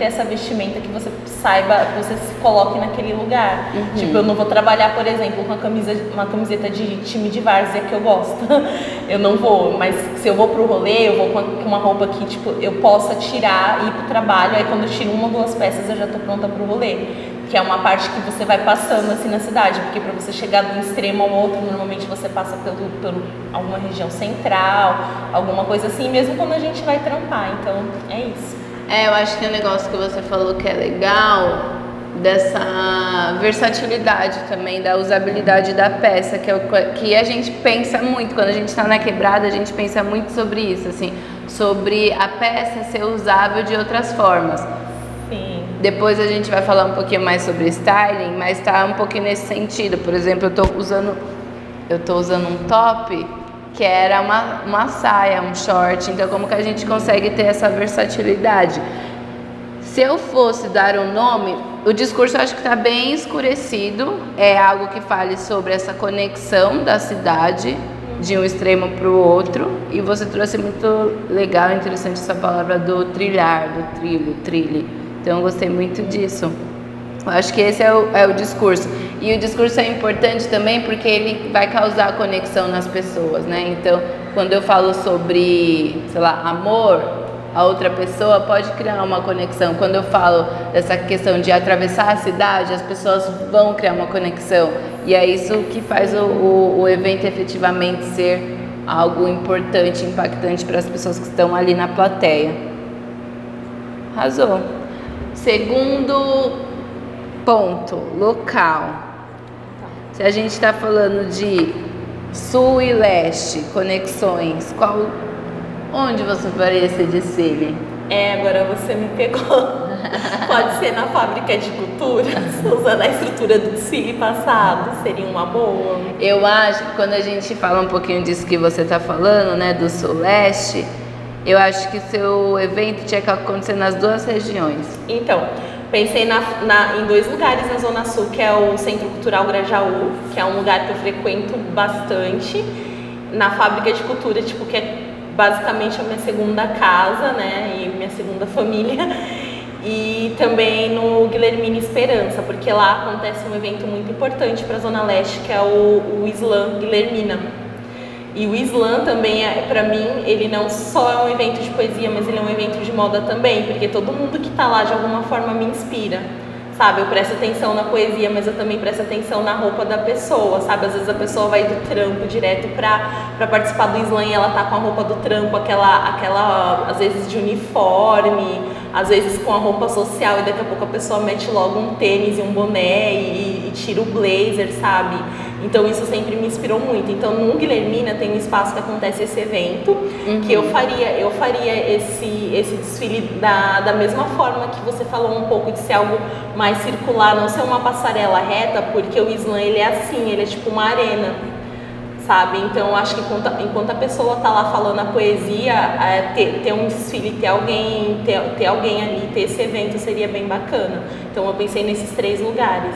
essa vestimenta que você saiba, que você se coloque naquele lugar. Uhum. Tipo, eu não vou trabalhar, por exemplo, com uma camiseta de time de várzea que eu gosto. Eu não vou, mas se eu vou pro rolê, eu vou com uma roupa que, tipo, eu possa tirar e ir pro trabalho, aí quando eu tiro uma ou duas peças eu já tô pronta pro rolê. Que é uma parte que você vai passando assim na cidade, porque para você chegar de um extremo ao outro, normalmente você passa por alguma região central, alguma coisa assim, mesmo quando a gente vai trampar, então é isso. Eu acho que o negócio que você falou que é legal dessa versatilidade também, da usabilidade da peça, que é o que a gente pensa muito, quando a gente está na quebrada, a gente pensa muito sobre isso, assim, sobre a peça ser usável de outras formas. Sim. Depois a gente vai falar um pouquinho mais sobre styling, mas tá um pouquinho nesse sentido. Por exemplo, eu tô usando um top que era uma saia, um short, então como que a gente consegue ter essa versatilidade? Se eu fosse dar um nome, o discurso eu acho que está bem escurecido, é algo que fale sobre essa conexão da cidade de um extremo para o outro, e você trouxe muito legal, interessante essa palavra do trilhar, do trilho, trilhe, então eu gostei muito disso. Eu acho que esse é o discurso, e o discurso é importante também porque ele vai causar conexão nas pessoas, né? Então, quando eu falo sobre, sei lá, amor, a outra pessoa pode criar uma conexão. Quando eu falo dessa questão de atravessar a cidade, as pessoas vão criar uma conexão. E é isso que faz o evento efetivamente ser algo importante, impactante para as pessoas que estão ali na plateia. Arrasou. Segundo ponto, local. Se a gente está falando de sul e leste, conexões, onde você faria esse desfile? Agora você me pegou. Pode ser na fábrica de culturas, usando a estrutura do desfile passado, seria uma boa. Eu acho que quando a gente fala um pouquinho disso que você está falando, né, do sul-leste, eu acho que seu evento tinha que acontecer nas duas regiões. Então, pensei em 2 lugares na Zona Sul, que é o Centro Cultural Grajaú, que é um lugar que eu frequento bastante, na fábrica de cultura, tipo, que é basicamente a minha segunda casa, né, e minha segunda família, e também no Guilhermina Esperança, porque lá acontece um evento muito importante para a Zona Leste, que é o Slam Guilhermina. E o Slam também, para mim, ele não só é um evento de poesia, mas ele é um evento de moda também, porque todo mundo que está lá de alguma forma me inspira. Sabe, eu presto atenção na poesia, mas eu também presto atenção na roupa da pessoa, sabe? Às vezes a pessoa vai do trampo direto pra participar do slam e ela tá com a roupa do trampo, aquela às vezes de uniforme, às vezes com a roupa social, e daqui a pouco a pessoa mete logo um tênis e um boné e tira o blazer, sabe? Então isso sempre me inspirou muito. Então no Guilhermina tem um espaço que acontece esse evento, que eu faria esse desfile da mesma forma que você falou um pouco de ser algo mais circular, não ser uma passarela reta, porque o slam ele é assim, ele é tipo uma arena, sabe? Então acho que enquanto a pessoa tá lá falando a poesia, ter um desfile, ter alguém ali, ter esse evento seria bem bacana. Então eu pensei nesses 3 lugares.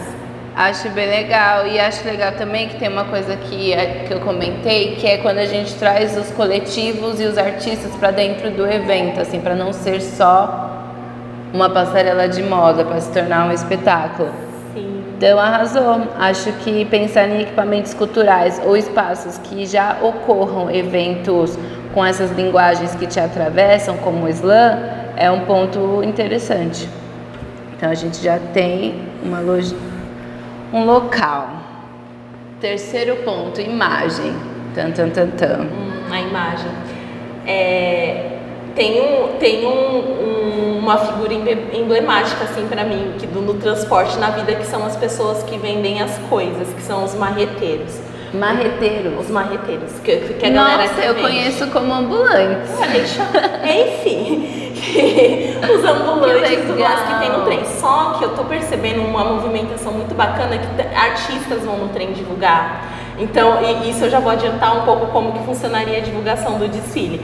Acho bem legal, e acho legal também que tem uma coisa que eu comentei, que é quando a gente traz os coletivos e os artistas para dentro do evento, assim, para não ser só uma passarela de moda, para se tornar um espetáculo. Sim. Então arrasou. Acho que pensar em equipamentos culturais ou espaços que já ocorram eventos com essas linguagens que te atravessam, como o slam, é um ponto interessante. Então a gente já tem um local. Terceiro ponto, imagem. A imagem. Tem uma figura emblemática assim para mim que no transporte na vida, que são as pessoas que vendem as coisas, que são os marreteiros. Marreteiros? Os marreteiros, que a galera Nossa, eu conheço como ambulantes. Enfim, os ambulantes e tudo mais que tem no trem. Só que eu tô percebendo uma movimentação muito bacana que artistas vão no trem divulgar. Então, isso eu já vou adiantar um pouco como que funcionaria a divulgação do desfile.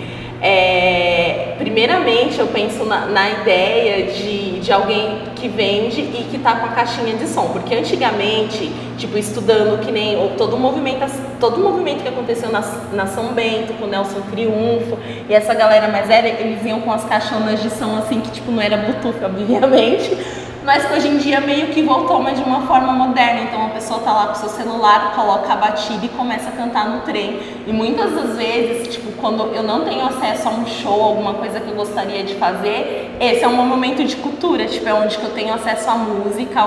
Primeiramente eu penso na ideia de alguém que vende e que tá com a caixinha de som, porque antigamente, tipo, estudando que nem todo o movimento que aconteceu na São Bento, com o Nelson Triunfo, e essa galera mais velha, eles iam com as caixonas de som assim, que tipo, não era Bluetooth, obviamente, mas que hoje em dia meio que voltou, mas de uma forma moderna. Então a pessoa tá lá com o seu celular, coloca a batida e começa a cantar no trem. E muitas das vezes, tipo, quando eu não tenho acesso a um show, alguma coisa que eu gostaria de fazer, esse é um momento de cultura, tipo, é onde que eu tenho acesso à música,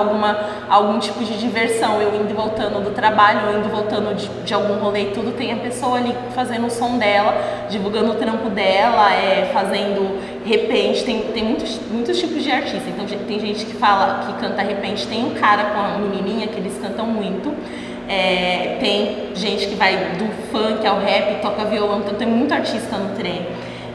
algum tipo de diversão. Eu indo e voltando do trabalho, eu indo e voltando de algum rolê e tudo, tem a pessoa ali fazendo o som dela, divulgando o trampo dela, fazendo repente, tem muitos tipos de artista. Então tem gente que fala, que canta repente, tem um cara com a menininha que eles cantam muito. Tem gente que vai do funk ao rap, toca violão, então tem muito artista no trem.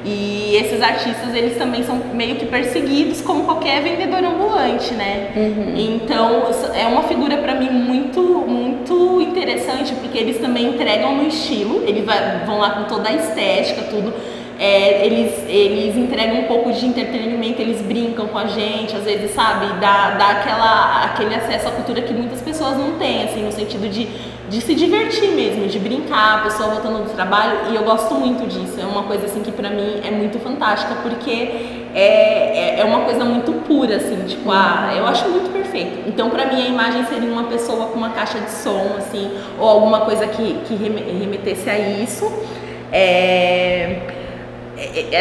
E esses artistas, eles também são meio que perseguidos como qualquer vendedor ambulante, né? Então, é uma figura pra mim muito, muito interessante, porque eles também entregam no estilo, eles vão lá com toda a estética, tudo. Eles entregam um pouco de entretenimento, eles brincam com a gente, às vezes, sabe? Dá aquele acesso à cultura que muitas pessoas não têm, assim, no sentido de se divertir mesmo, de brincar, a pessoa voltando do trabalho, e eu gosto muito disso. É uma coisa assim que pra mim é muito fantástica, porque é uma coisa muito pura, assim, tipo, eu acho muito perfeito. Então pra mim a imagem seria uma pessoa com uma caixa de som, assim, ou alguma coisa que remetesse a isso.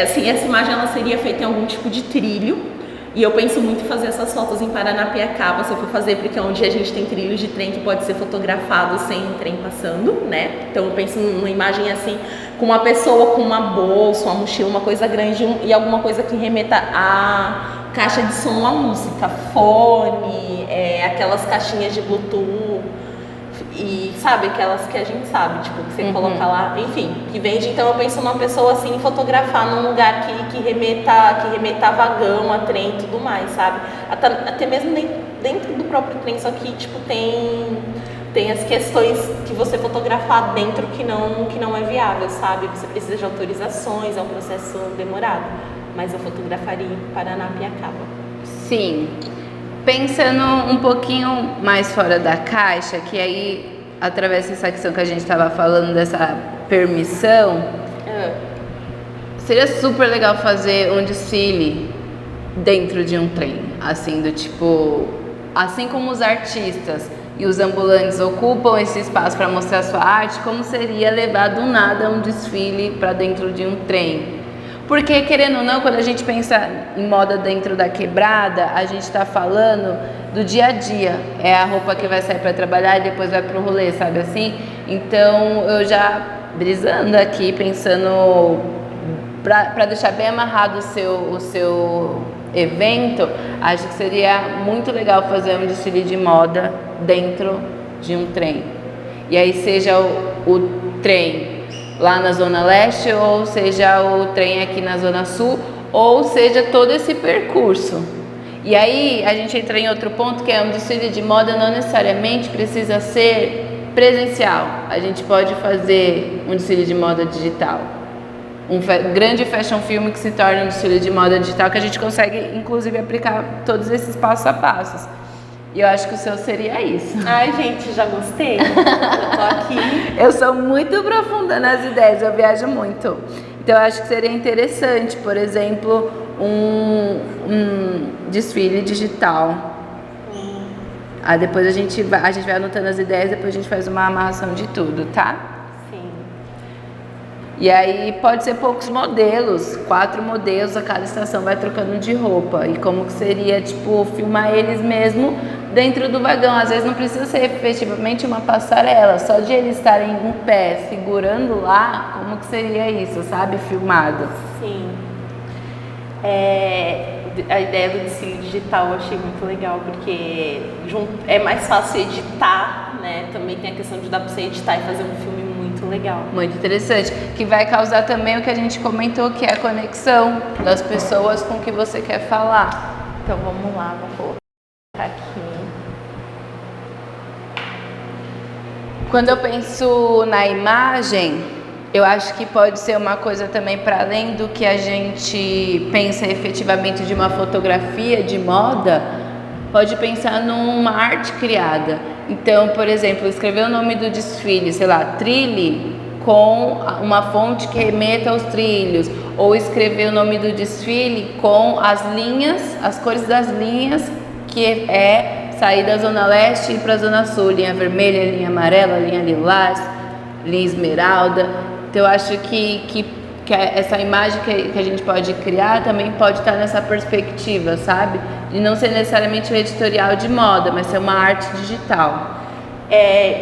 Assim, essa imagem ela seria feita em algum tipo de trilho. E eu penso muito em fazer essas fotos em Paranapiacaba, se eu for fazer, porque é onde a gente tem trilhos de trem que pode ser fotografado sem o trem passando, né? Então eu penso numa imagem assim, com uma pessoa com uma bolsa, uma mochila, uma coisa grande e alguma coisa que remeta a caixa de som, a música, fone, aquelas caixinhas de Bluetooth. E sabe, aquelas que a gente sabe, tipo, que você coloca lá, enfim, que vende. Então eu penso numa pessoa assim, fotografar num lugar que remeta a vagão, a trem e tudo mais, sabe? Até mesmo dentro do próprio trem, só que tipo, tem as questões que você fotografar dentro que não é viável, sabe? Você precisa de autorizações, é um processo demorado. Mas eu fotografaria em Paranapiacaba. Sim. Pensando um pouquinho mais fora da caixa, que aí, através dessa questão que a gente estava falando, dessa permissão, seria super legal fazer um desfile dentro de um trem, assim, do tipo, assim como os artistas e os ambulantes ocupam esse espaço para mostrar sua arte, como seria levar do nada um desfile para dentro de um trem? Porque, querendo ou não, quando a gente pensa em moda dentro da quebrada, a gente está falando do dia a dia. É a roupa que vai sair para trabalhar e depois vai pro rolê, sabe assim? Então, eu já brisando aqui, pensando para deixar bem amarrado o seu evento, acho que seria muito legal fazer um desfile de moda dentro de um trem. E aí seja o trem lá na Zona Leste, ou seja o trem aqui na Zona Sul, ou seja todo esse percurso. E aí a gente entra em outro ponto, que é um desfile de moda não necessariamente precisa ser presencial. A gente pode fazer um desfile de moda digital. Um grande fashion film que se torna um desfile de moda digital, que a gente consegue inclusive aplicar todos esses passos a passos. E eu acho que o seu seria isso. Ai, gente, já gostei. Eu tô aqui. Eu sou muito profunda nas ideias, eu viajo muito. Então eu acho que seria interessante, por exemplo, um desfile digital. Aí depois a gente vai anotando as ideias, depois a gente faz uma amarração de tudo, tá? Sim. E aí pode ser poucos modelos, 4 modelos, a cada estação vai trocando de roupa. E como que seria, tipo, filmar eles mesmo dentro do vagão. Às vezes não precisa ser efetivamente uma passarela, só de eles estarem em pé, segurando lá, como que seria isso, sabe? Filmado. Sim. A ideia do desfile digital eu achei muito legal, porque é mais fácil editar, né? Também tem a questão de dar pra você editar e fazer um filme muito legal. Muito interessante, que vai causar também o que a gente comentou, que é a conexão das pessoas com o que você quer falar. Então vamos lá, vou colocar aqui. Quando eu penso na imagem, eu acho que pode ser uma coisa também para além do que a gente pensa efetivamente de uma fotografia de moda, pode pensar numa arte criada. Então, por exemplo, escrever o nome do desfile, sei lá, trilhe com uma fonte que remeta aos trilhos, ou escrever o nome do desfile com as linhas, as cores das linhas, que é sair da Zona Leste e ir para a Zona Sul, linha vermelha, linha amarela, linha lilás, linha esmeralda. Então eu acho que essa imagem que a gente pode criar também pode estar nessa perspectiva, sabe? De não ser necessariamente um editorial de moda, mas ser uma arte digital.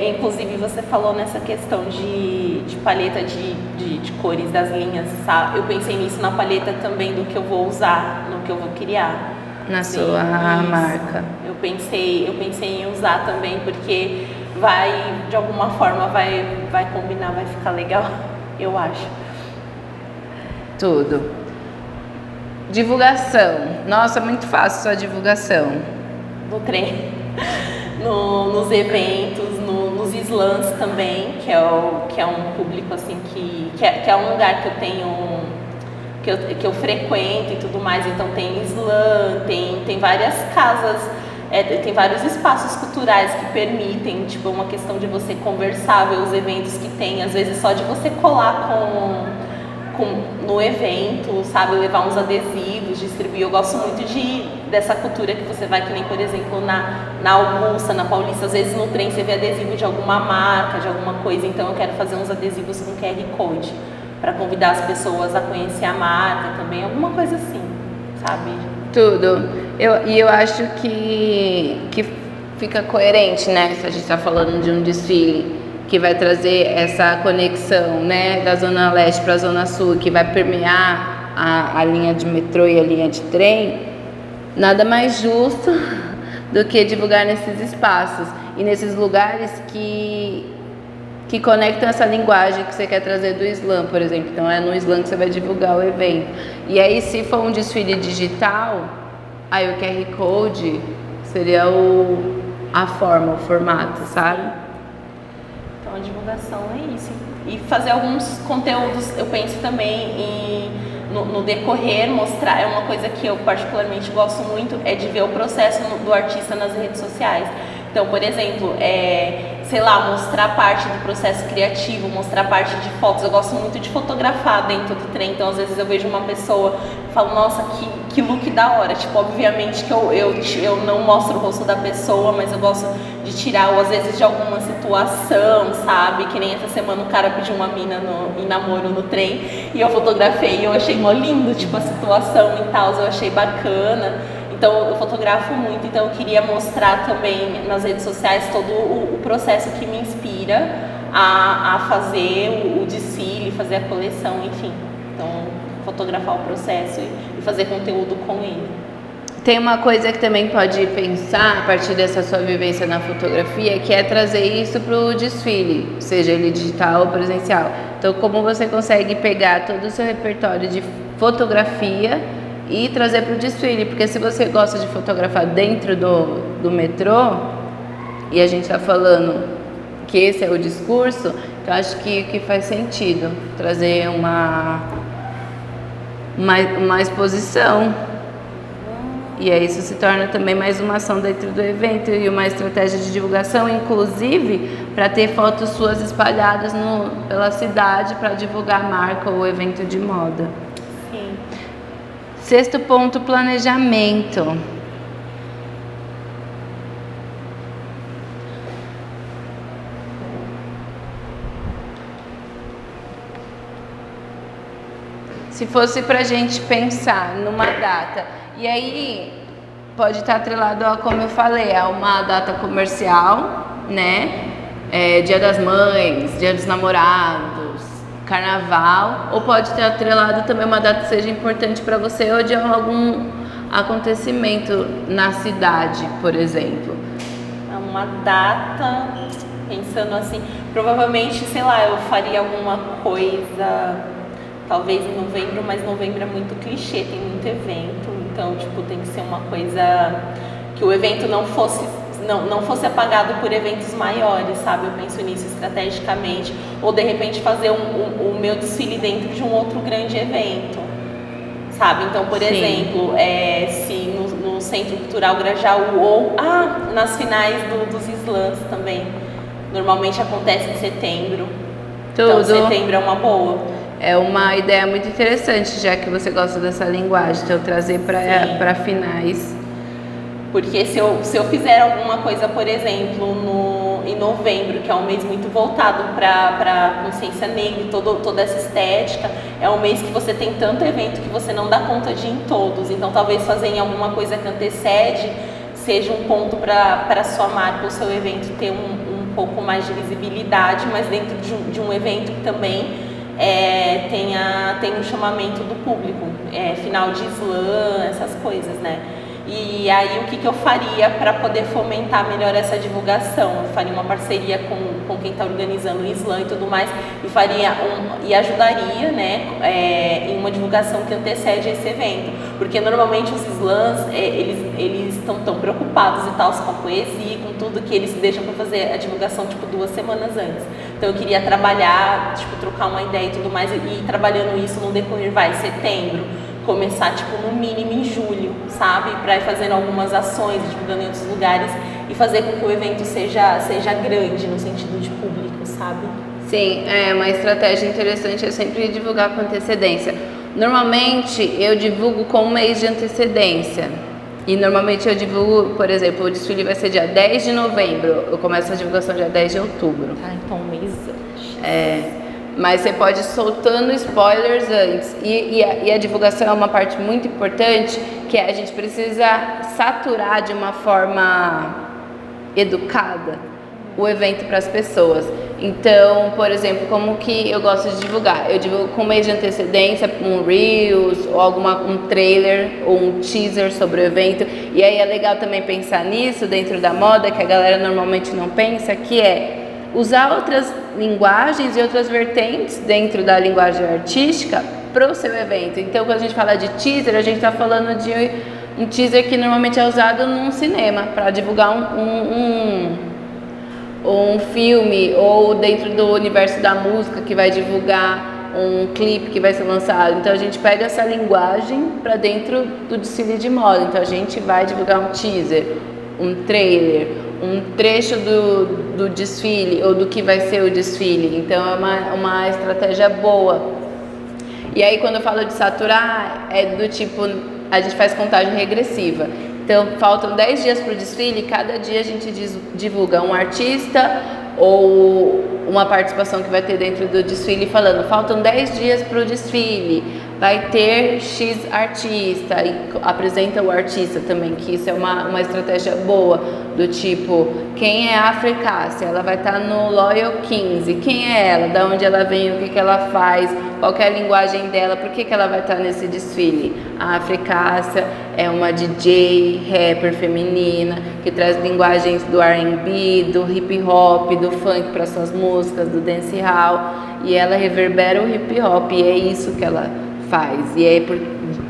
Inclusive você falou nessa questão de paleta de de cores das linhas, sabe? Eu pensei nisso na paleta também do que eu vou usar, no que eu vou criar. Na sua marca. Eu pensei em usar também, porque de alguma forma vai combinar, vai ficar legal, eu acho. Tudo. Divulgação. Nossa, muito fácil sua divulgação. No trem, nos eventos, nos slams também, que é um público assim que é um lugar que eu tenho, que eu frequento e tudo mais. Então tem slam, tem várias casas, tem vários espaços culturais que permitem, tipo, uma questão de você conversar, ver os eventos que tem, às vezes só de você colar no evento, sabe, levar uns adesivos, distribuir. Eu gosto muito dessa cultura que você vai, que nem, por exemplo, na Augusta, na Paulista, às vezes no trem você vê adesivo de alguma marca, de alguma coisa. Então eu quero fazer uns adesivos com QR Code para convidar as pessoas a conhecer a marca também, alguma coisa assim, sabe? Tudo. Eu acho que fica coerente, né? Se a gente está falando de um desfile que vai trazer essa conexão, né, da Zona Leste para a Zona Sul, que vai permear a linha de metrô e a linha de trem, nada mais justo do que divulgar nesses espaços e nesses lugares que conectam essa linguagem que você quer trazer do slam, por exemplo. Então é no slam que você vai divulgar o evento. E aí, se for um desfile digital, aí o QR Code seria a forma, o formato, sabe? A divulgação é isso. E fazer alguns conteúdos, eu penso também no decorrer, mostrar. É uma coisa que eu particularmente gosto muito, é de ver o processo do artista nas redes sociais. Então, por exemplo, sei lá, mostrar parte do processo criativo, mostrar parte de fotos. Eu gosto muito de fotografar dentro do trem, então às vezes eu vejo uma pessoa e falo, nossa, que look da hora. Tipo, obviamente que eu não mostro o rosto da pessoa, mas eu gosto de tirar, ou às vezes de alguma situação, sabe? Que nem essa semana o cara pediu uma mina em namoro no trem e eu fotografei e eu achei mó lindo, tipo, a situação e tal, eu achei bacana. Então eu fotografo muito, então eu queria mostrar também nas redes sociais todo o processo que me inspira a fazer o desfile, fazer a coleção, enfim. Então fotografar o processo e fazer conteúdo com ele. Tem uma coisa que também pode pensar a partir dessa sua vivência na fotografia, que é trazer isso para o desfile, seja ele digital ou presencial. Então, como você consegue pegar todo o seu repertório de fotografia e trazer para o desfile? Porque se você gosta de fotografar dentro do metrô, e a gente está falando que esse é o discurso, então acho que faz sentido trazer uma exposição. E aí isso se torna também mais uma ação dentro do evento e uma estratégia de divulgação, inclusive para ter fotos suas espalhadas pela cidade para divulgar a marca ou evento de moda. Sim. Sexto ponto, planejamento. Se fosse para a gente pensar numa data, e aí pode estar atrelado a, como eu falei, a uma data comercial, né? Dia das Mães, Dia dos Namorados, Carnaval, ou pode ter atrelado também uma data que seja importante para você ou de algum acontecimento na cidade, por exemplo. Uma data, pensando assim, provavelmente, sei lá, eu faria alguma coisa, talvez em novembro, mas novembro é muito clichê, tem muito evento, então, tipo, tem que ser uma coisa que o evento não fosse apagado por eventos maiores, sabe? Eu penso nisso estrategicamente, ou de repente fazer o meu desfile dentro de um outro grande evento, sabe? Então, por exemplo, se no Centro Cultural Grajaú ou nas finais dos slams também, normalmente acontece em setembro. Então, setembro é uma boa. É uma ideia muito interessante, já que você gosta dessa linguagem, então trazer para finais. Porque se eu fizer alguma coisa, por exemplo, em novembro, que é um mês muito voltado para consciência negra, toda essa estética, é um mês que você tem tanto evento que você não dá conta de ir em todos. Então, talvez fazer em alguma coisa que antecede seja um ponto para a sua marca, o seu evento ter um pouco mais de visibilidade, mas dentro de um evento que também tem um chamamento do público, final de slam, essas coisas, né? E aí o que eu faria para poder fomentar melhor essa divulgação? Eu faria uma parceria com quem está organizando o slam e tudo mais, e ajudaria, né, em uma divulgação que antecede esse evento, porque normalmente os slams eles estão tão preocupados e tal com a poesia, com tudo, que eles deixam para fazer a divulgação tipo 2 semanas antes. Então eu queria trabalhar, tipo, trocar uma ideia e tudo mais, e ir trabalhando isso no decorrer, setembro, começar tipo no mínimo em julho, sabe? Para ir fazendo algumas ações, divulgando em outros lugares e fazer com que o evento seja grande no sentido de público, sabe? Sim, uma estratégia interessante é sempre divulgar com antecedência. Normalmente eu divulgo com um mês de antecedência. E normalmente eu divulgo, por exemplo, o desfile vai ser dia 10 de novembro, eu começo a divulgação dia 10 de outubro. Ah, então um mês antes. Mas você pode ir soltando spoilers antes. E a divulgação é uma parte muito importante, que a gente precisa saturar de uma forma educada o evento para as pessoas. Então, por exemplo, como que eu gosto de divulgar? Eu divulgo com um mês de antecedência, um Reels, ou um trailer, ou um teaser sobre o evento. E aí é legal também pensar nisso dentro da moda, que a galera normalmente não pensa, que é usar outras linguagens e outras vertentes dentro da linguagem artística para o seu evento. Então, quando a gente fala de teaser, a gente está falando de um teaser que normalmente é usado num cinema para divulgar um filme, ou dentro do universo da música que vai divulgar um clipe que vai ser lançado. Então a gente pega essa linguagem para dentro do desfile de moda. Então a gente vai divulgar um teaser, um trailer, um trecho do desfile ou do que vai ser o desfile. Então é uma estratégia boa. E aí quando eu falo de saturar, é do tipo, a gente faz contagem regressiva. Então faltam 10 dias para o desfile, cada dia a gente divulga um artista ou uma participação que vai ter dentro do desfile falando, faltam 10 dias para o desfile, vai ter X artista, e apresenta o artista também, que isso é uma estratégia boa, do tipo, quem é a Africácia? Ela vai estar no Loyal 15, quem é ela? Da onde ela vem, o que ela faz, qual que é a linguagem dela, por que ela vai estar nesse desfile? A Africácia é uma DJ, rapper feminina, que traz linguagens do R&B, do hip hop, do funk para suas músicas, do dancehall, e ela reverbera o hip hop, e é isso que ela faz, e é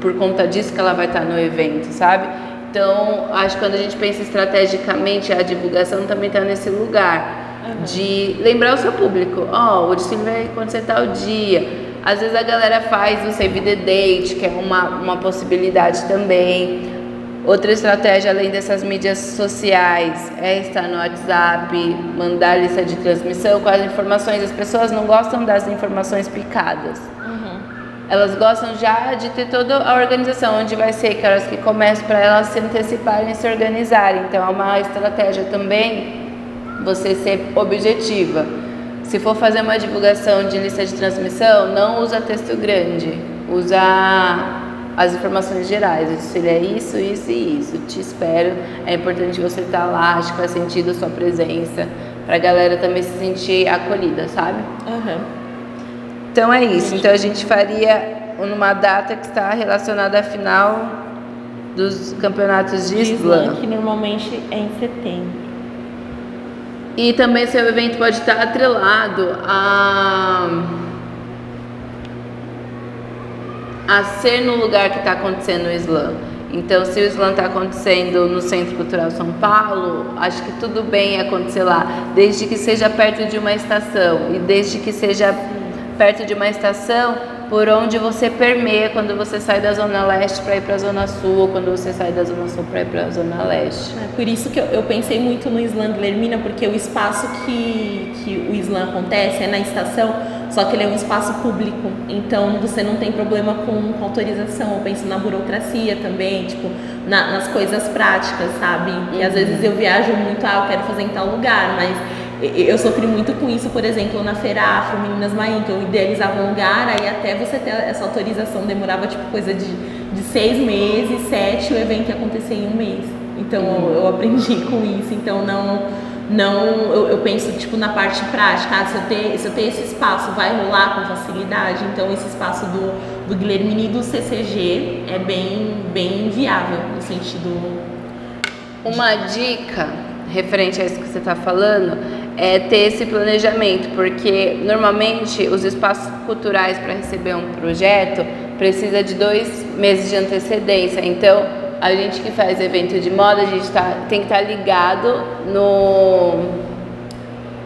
por conta disso que ela vai estar no evento, sabe? Então, acho que quando a gente pensa estrategicamente, a divulgação também está nesse lugar, de lembrar o seu público, o desfile vai acontecer tal dia. Às vezes a galera faz o save the date, que é uma possibilidade também. Outra estratégia, além dessas mídias sociais, é estar no WhatsApp, mandar lista de transmissão com as informações. As pessoas não gostam das informações picadas. Elas gostam já de ter toda a organização, onde vai ser, que horas que começa, para elas se anteciparem e se organizarem. Então é uma estratégia também você ser objetiva. Se for fazer uma divulgação de lista de transmissão, não usa texto grande, usa as informações gerais. O desfile é isso, isso e isso. Te espero. É importante você estar lá, acho que faz sentido a sua presença, pra galera também se sentir acolhida, sabe? Então é isso. Então a gente faria numa data que está relacionada à final dos campeonatos de slam, que normalmente é em setembro. E também seu evento pode estar atrelado a ser no lugar que está acontecendo o slam. Então, se o slam está acontecendo no Centro Cultural São Paulo, acho que tudo bem acontecer lá, desde que seja perto de uma estação, e desde que seja perto de uma estação por onde você permeia quando você sai da Zona Leste para ir para a Zona Sul, ou quando você sai da Zona Sul para ir para a Zona Leste. Por isso que eu pensei muito no slam Guilhermina, porque o espaço que o slam acontece é na estação, só que ele é um espaço público, então você não tem problema com autorização. Eu penso na burocracia também, tipo, nas coisas práticas, sabe? E às vezes eu viajo muito, eu quero fazer em tal lugar, mas eu sofri muito com isso, por exemplo, na Feira Afro, Meninas Maim, que eu idealizava um lugar, aí até você ter essa autorização demorava tipo coisa de 6 meses, 7, o evento ia acontecer em um mês. Então eu aprendi com isso, então eu penso tipo na parte prática, se eu ter esse espaço vai rolar com facilidade, então esse espaço do Guilhermini e do CCG é bem viável no sentido. Uma dica referente a isso que você está falando é ter esse planejamento, porque normalmente os espaços culturais para receber um projeto precisa de 2 meses de antecedência. Então, a gente que faz evento de moda, a gente tem que estar ligado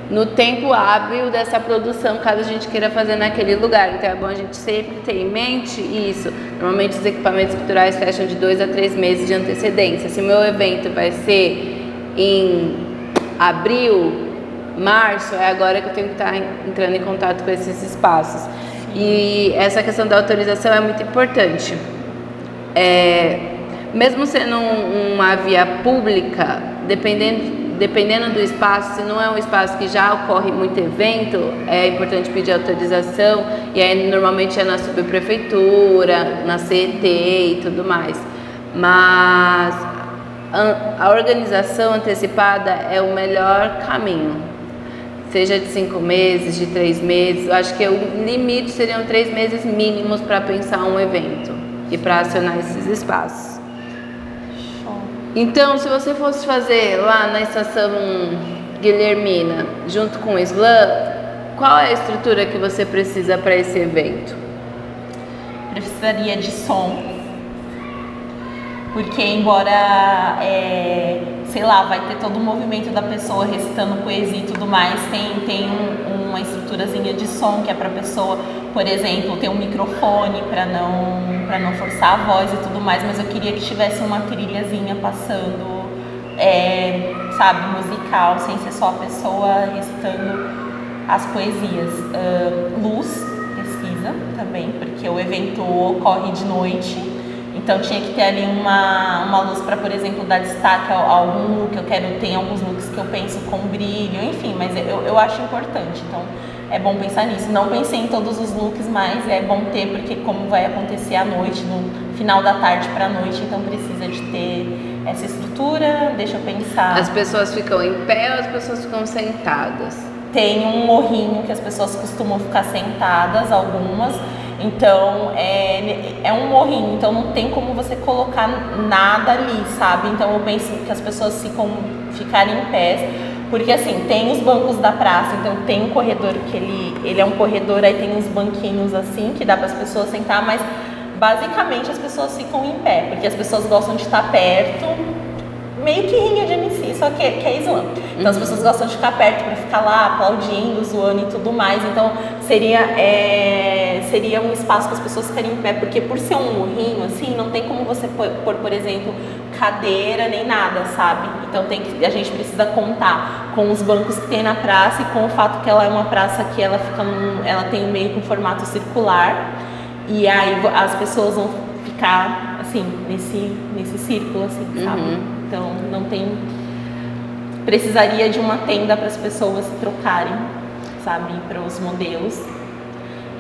no tempo hábil dessa produção, caso a gente queira fazer naquele lugar. Então é bom a gente sempre ter em mente isso. Normalmente os equipamentos culturais fecham de 2 a 3 meses de antecedência. Se o meu evento vai ser em abril, março, é agora que eu tenho que estar entrando em contato com esses espaços. E essa questão da autorização é muito importante. Mesmo sendo uma via pública, dependendo do espaço, se não é um espaço que já ocorre muito evento, é importante pedir autorização, e aí normalmente é na subprefeitura, na CET e tudo mais. Mas a organização antecipada é o melhor caminho, seja de 5 meses, de 3 meses. Eu acho que o limite seriam 3 meses mínimos para pensar um evento e para acionar esses espaços. Então, se você fosse fazer lá na estação Guilhermina, junto com o Slam, qual é a estrutura que você precisa para esse evento? Precisaria de som, porque embora, sei lá, vai ter todo o movimento da pessoa recitando poesia e tudo mais, tem uma estruturazinha de som que é pra pessoa, por exemplo, ter um microfone para não forçar a voz e tudo mais, mas eu queria que tivesse uma trilhazinha passando, sabe, musical, sem ser só a pessoa recitando as poesias. Luz precisa também, porque o evento ocorre de noite. Então tinha que ter ali uma luz para, por exemplo, dar destaque a algum look. Tem alguns looks que eu penso com brilho, enfim, mas eu acho importante, então é bom pensar nisso. Não pensei em todos os looks, mas é bom ter, porque como vai acontecer à noite, no final da tarde para a noite, então precisa de ter essa estrutura. Deixa eu pensar. As pessoas ficam em pé ou as pessoas ficam sentadas? Tem um morrinho que as pessoas costumam ficar sentadas, algumas. Então, é um morrinho, então não tem como você colocar nada ali, sabe? Então eu penso que as pessoas ficarem em pé, porque assim, tem os bancos da praça, então tem um corredor que ele é um corredor, aí tem uns banquinhos assim, que dá para as pessoas sentar, mas basicamente as pessoas ficam em pé, porque as pessoas gostam de estar perto, meio que rinha de MC, só que é Slam. Então as pessoas gostam de ficar perto para ficar lá aplaudindo, zoando e tudo mais. Então seria um espaço que as pessoas ficariam em pé, porque por ser um morrinho assim, não tem como você pôr, por exemplo, cadeira nem nada, sabe? Então a gente precisa contar com os bancos que tem na praça e com o fato que ela é uma praça que ela tem meio que um formato circular, e aí as pessoas vão ficar assim nesse círculo assim, sabe? Então não tem, precisaria de uma tenda para as pessoas trocarem, sabe, para os modelos.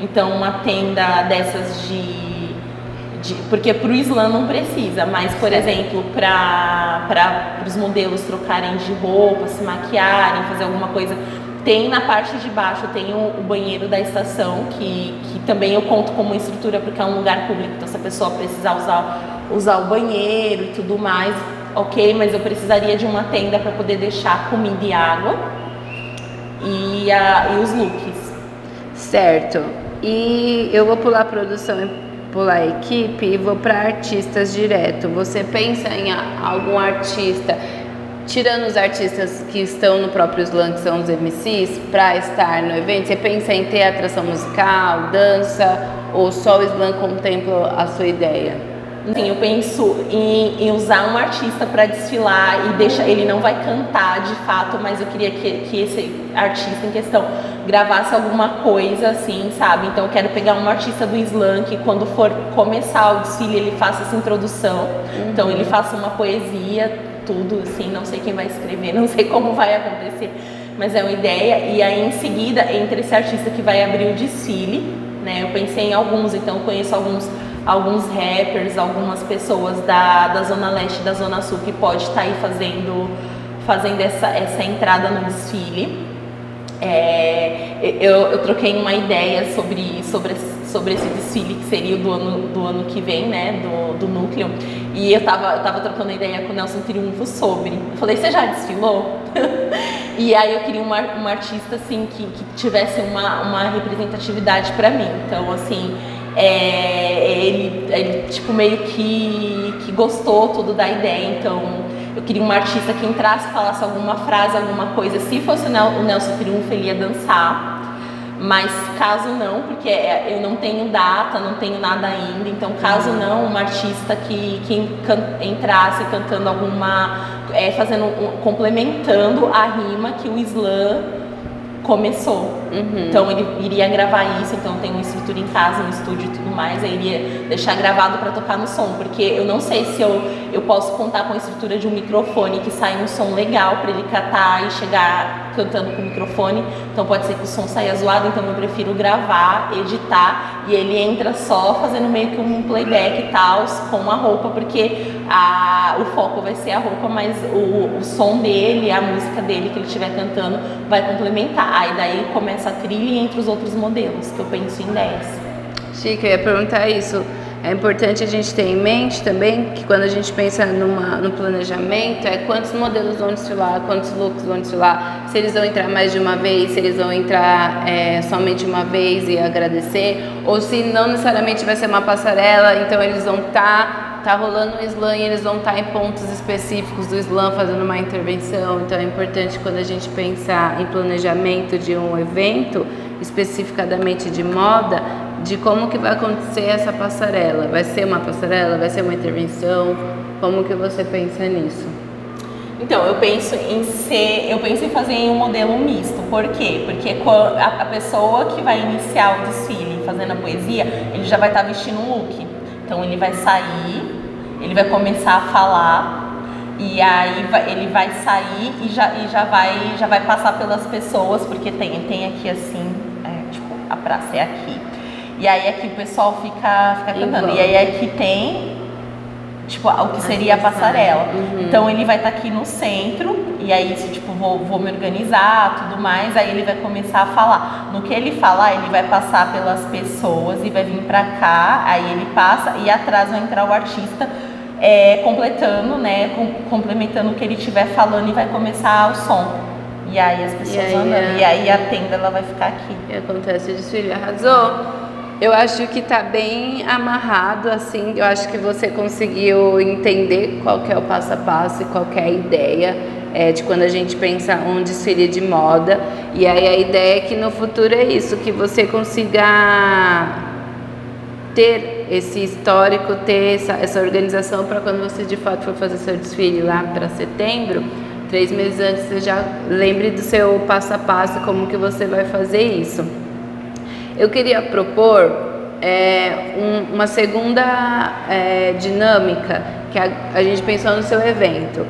Então uma tenda dessas porque para o Slam não precisa, mas por exemplo para os modelos trocarem de roupa, se maquiarem, fazer alguma coisa, tem na parte de baixo, tem o banheiro da estação, que também eu conto como estrutura porque é um lugar público, então se a pessoa precisar usar o banheiro e tudo mais, ok, mas eu precisaria de uma tenda para poder deixar comida e água e os looks. Certo. E eu vou pular a produção e pular a equipe e vou para artistas direto. Você pensa em algum artista, tirando os artistas que estão no próprio Slam, que são os MCs, para estar no evento? Você pensa em ter atração musical, dança, ou só o Slam contempla a sua ideia? Sim, eu penso em usar um artista para desfilar e ele não vai cantar de fato, mas eu queria que esse artista em questão gravasse alguma coisa assim, sabe? Então eu quero pegar um artista do Slam que quando for começar o desfile ele faça essa introdução, então ele faça uma poesia, tudo assim, não sei quem vai escrever, não sei como vai acontecer, mas é uma ideia. E aí em seguida, entre esse artista que vai abrir o desfile, né, eu pensei em alguns, então eu conheço alguns rappers, algumas pessoas da Zona Leste e da Zona Sul que pode estar aí fazendo essa entrada no desfile. Eu troquei uma ideia sobre esse desfile que seria do ano que vem, né, do núcleo, e eu tava trocando ideia com o Nelson Triunfo sobre. Eu falei, você já desfilou? E aí eu queria uma artista assim que tivesse uma representatividade para mim. Então assim, ele tipo meio que gostou tudo da ideia. Então eu queria uma artista que entrasse, falasse alguma frase, alguma coisa. Se fosse o Nelson Triunfo, ele ia dançar. Mas caso não, porque eu não tenho data, não tenho nada ainda. Então caso não, uma artista que entrasse cantando alguma, complementando a rima que o slam começou. Então ele iria gravar isso, então tem uma estrutura em casa, no estúdio e tudo mais, aí iria deixar gravado para tocar no som, porque eu não sei se eu posso contar com a estrutura de um microfone que saia um som legal para ele catar e chegar cantando com o microfone. Então pode ser que o som saia zoado, então eu prefiro gravar, editar, e ele entra só fazendo meio que um playback e tal, com a roupa, porque o foco vai ser a roupa, mas o som dele, a música dele que ele estiver cantando vai complementar. Aí daí começa a trilha entre os outros modelos, que eu penso em 10. Chique, eu ia perguntar isso. É importante a gente ter em mente também que quando a gente pensa no planejamento, quantos modelos vão desfilar, quantos looks vão desfilar, se eles vão entrar mais de uma vez, se eles vão entrar somente uma vez e agradecer, ou se não necessariamente vai ser uma passarela, então eles vão tá rolando um slam e eles vão estar em pontos específicos do slam fazendo uma intervenção. Então é importante quando a gente pensar em planejamento de um evento, especificadamente de moda, de como que vai acontecer essa passarela. Vai ser uma passarela? Vai ser uma intervenção? Como que você pensa nisso? Então, eu penso em fazer um modelo misto. Por quê? Porque a pessoa que vai iniciar o desfile fazendo a poesia, ele já vai estar vestindo um look. Então ele vai sair, ele vai começar a falar, e aí ele vai sair e já vai passar pelas pessoas, porque tem aqui assim, tipo, a praça é aqui. E aí aqui o pessoal fica cantando. E aí aqui tem, tipo, o que seria a passarela. Então ele vai estar aqui no centro, e aí tipo, vou me organizar, tudo mais, aí ele vai começar a falar. No que ele falar, ele vai passar pelas pessoas e vai vir pra cá, aí ele passa, e atrás vai entrar o artista completando, né, complementando o que ele estiver falando, e vai começar o som. E aí as pessoas andando, e aí a tenda ela vai ficar aqui. E acontece o desfile, arrasou! Eu acho que tá bem amarrado, assim, eu acho que você conseguiu entender qual que é o passo a passo e qual que é a ideia de quando a gente pensa um desfile de moda. E aí a ideia é que no futuro é isso, que você consiga ter esse histórico, ter essa organização para quando você de fato for fazer seu desfile lá para setembro, 3 meses antes você já lembre do seu passo a passo, como que você vai fazer isso. Eu queria propor uma segunda dinâmica, que a gente pensou no seu evento.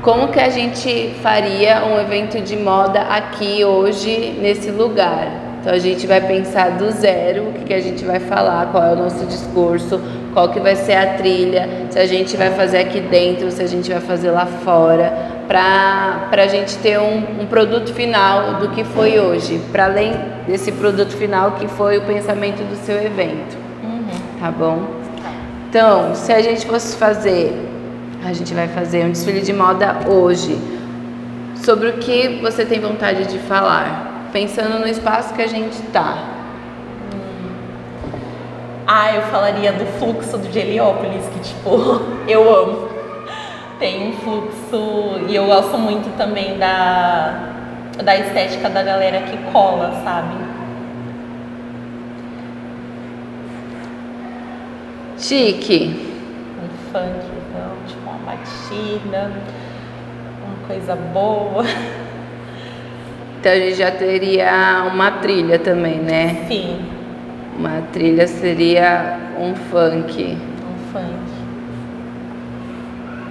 Como que a gente faria um evento de moda aqui hoje, nesse lugar? Então a gente vai pensar do zero, o que a gente vai falar, qual é o nosso discurso, qual que vai ser a trilha, se a gente vai fazer aqui dentro, se a gente vai fazer lá fora, para a gente ter um produto final do que foi hoje, para além desse produto final que foi o pensamento do seu evento. Tá bom? Então, se a gente fosse a gente vai fazer um desfile de moda hoje, sobre o que você tem vontade de falar, pensando no espaço que a gente tá. Eu falaria do fluxo de Heliópolis, que tipo, eu amo. Tem um fluxo, e eu gosto muito também da estética da galera que cola, sabe? Chique. Um funkzão, tipo uma batida, uma coisa boa. Então a gente já teria uma trilha também, né? Sim. Uma trilha seria um funk. Um funk.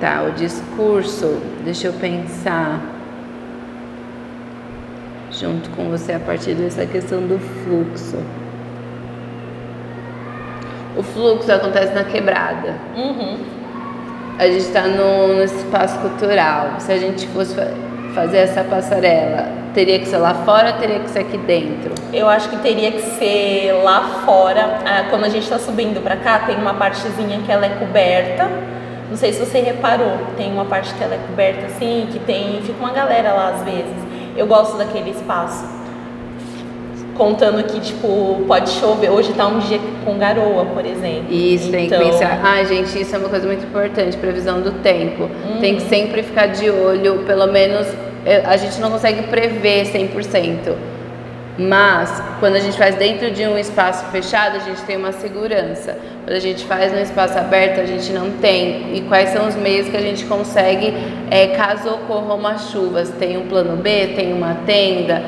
Tá, o discurso, deixa eu pensar junto com você a partir dessa questão do fluxo. O fluxo acontece na quebrada. a gente está no espaço cultural. Se a gente fosse fazer essa passarela, teria que ser lá fora ou teria que ser aqui dentro? Eu acho que teria que ser lá fora. Quando a gente está subindo para cá, tem uma partezinha que ela é coberta. Não sei se você reparou, tem uma parte que ela é coberta assim, que fica uma galera lá às vezes. Eu gosto daquele espaço. Contando que, tipo, pode chover. Hoje tá um dia com garoa, por exemplo. Isso, então... tem que pensar. Ai, gente, isso é uma coisa muito importante, previsão do tempo. Tem que sempre ficar de olho, pelo menos, a gente não consegue prever 100%. Mas, quando a gente faz dentro de um espaço fechado, a gente tem uma segurança. Quando a gente faz num espaço aberto, a gente não tem. E quais são os meios que a gente consegue, caso ocorra uma chuva? Tem um plano B, tem uma tenda,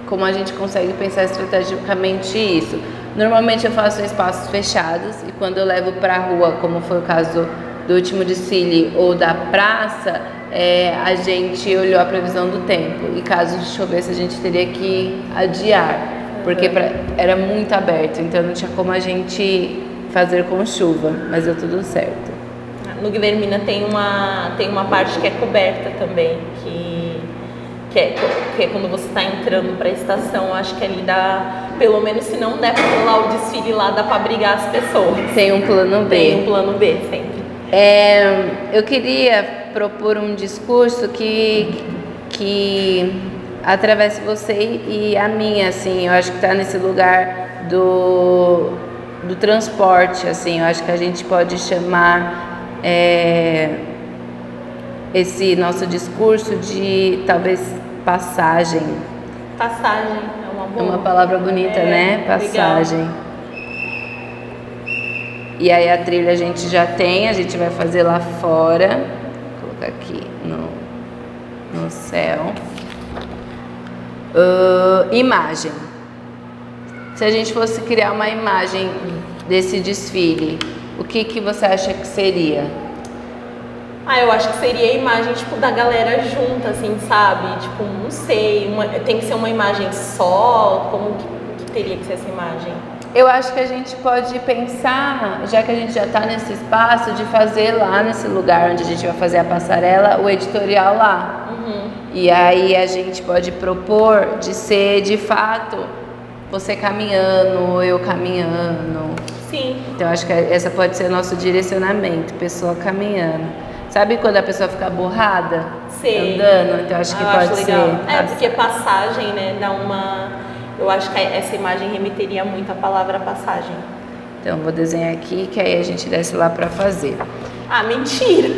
como a gente consegue pensar estrategicamente isso? Normalmente eu faço em espaços fechados e quando eu levo para a rua, como foi o caso do último desfile ou da praça, a gente olhou a previsão do tempo e caso chovesse a gente teria que adiar, porque era muito aberto, então não tinha como a gente fazer com chuva, mas deu tudo certo. No Guilhermina tem uma parte que é coberta também, que é quando você está entrando para a estação. Acho que ali dá, pelo menos se não der para pular o desfile lá, dá para abrigar as pessoas. Tem um plano B. Tem um plano B sempre. Eu queria propor um discurso que atravesse você e a minha, assim. Eu acho que está nesse lugar do transporte, assim. Eu acho que a gente pode chamar esse nosso discurso de talvez passagem. Passagem é uma boa. É uma palavra bonita, né? Passagem. Legal. E aí a trilha a gente já tem, a gente vai fazer lá fora. Vou colocar aqui no céu. Imagem. Se a gente fosse criar uma imagem desse desfile, o que você acha que seria? Eu acho que seria a imagem, tipo, da galera junta, assim, sabe? Tipo, não sei, tem que ser uma imagem só? Como que teria que ser essa imagem? Eu acho que a gente pode pensar, já que a gente já está nesse espaço, de fazer lá nesse lugar onde a gente vai fazer a passarela, o editorial lá. E aí a gente pode propor de ser, de fato, você caminhando, eu caminhando. Sim. Então acho que essa pode ser o nosso direcionamento, pessoa caminhando. Sabe quando a pessoa fica borrada? Sei. Andando? Então acho que pode ser. Porque passagem, né, dá uma... Eu acho que essa imagem remeteria muito à palavra passagem. Então vou desenhar aqui, que aí a gente desce lá para fazer. Mentira!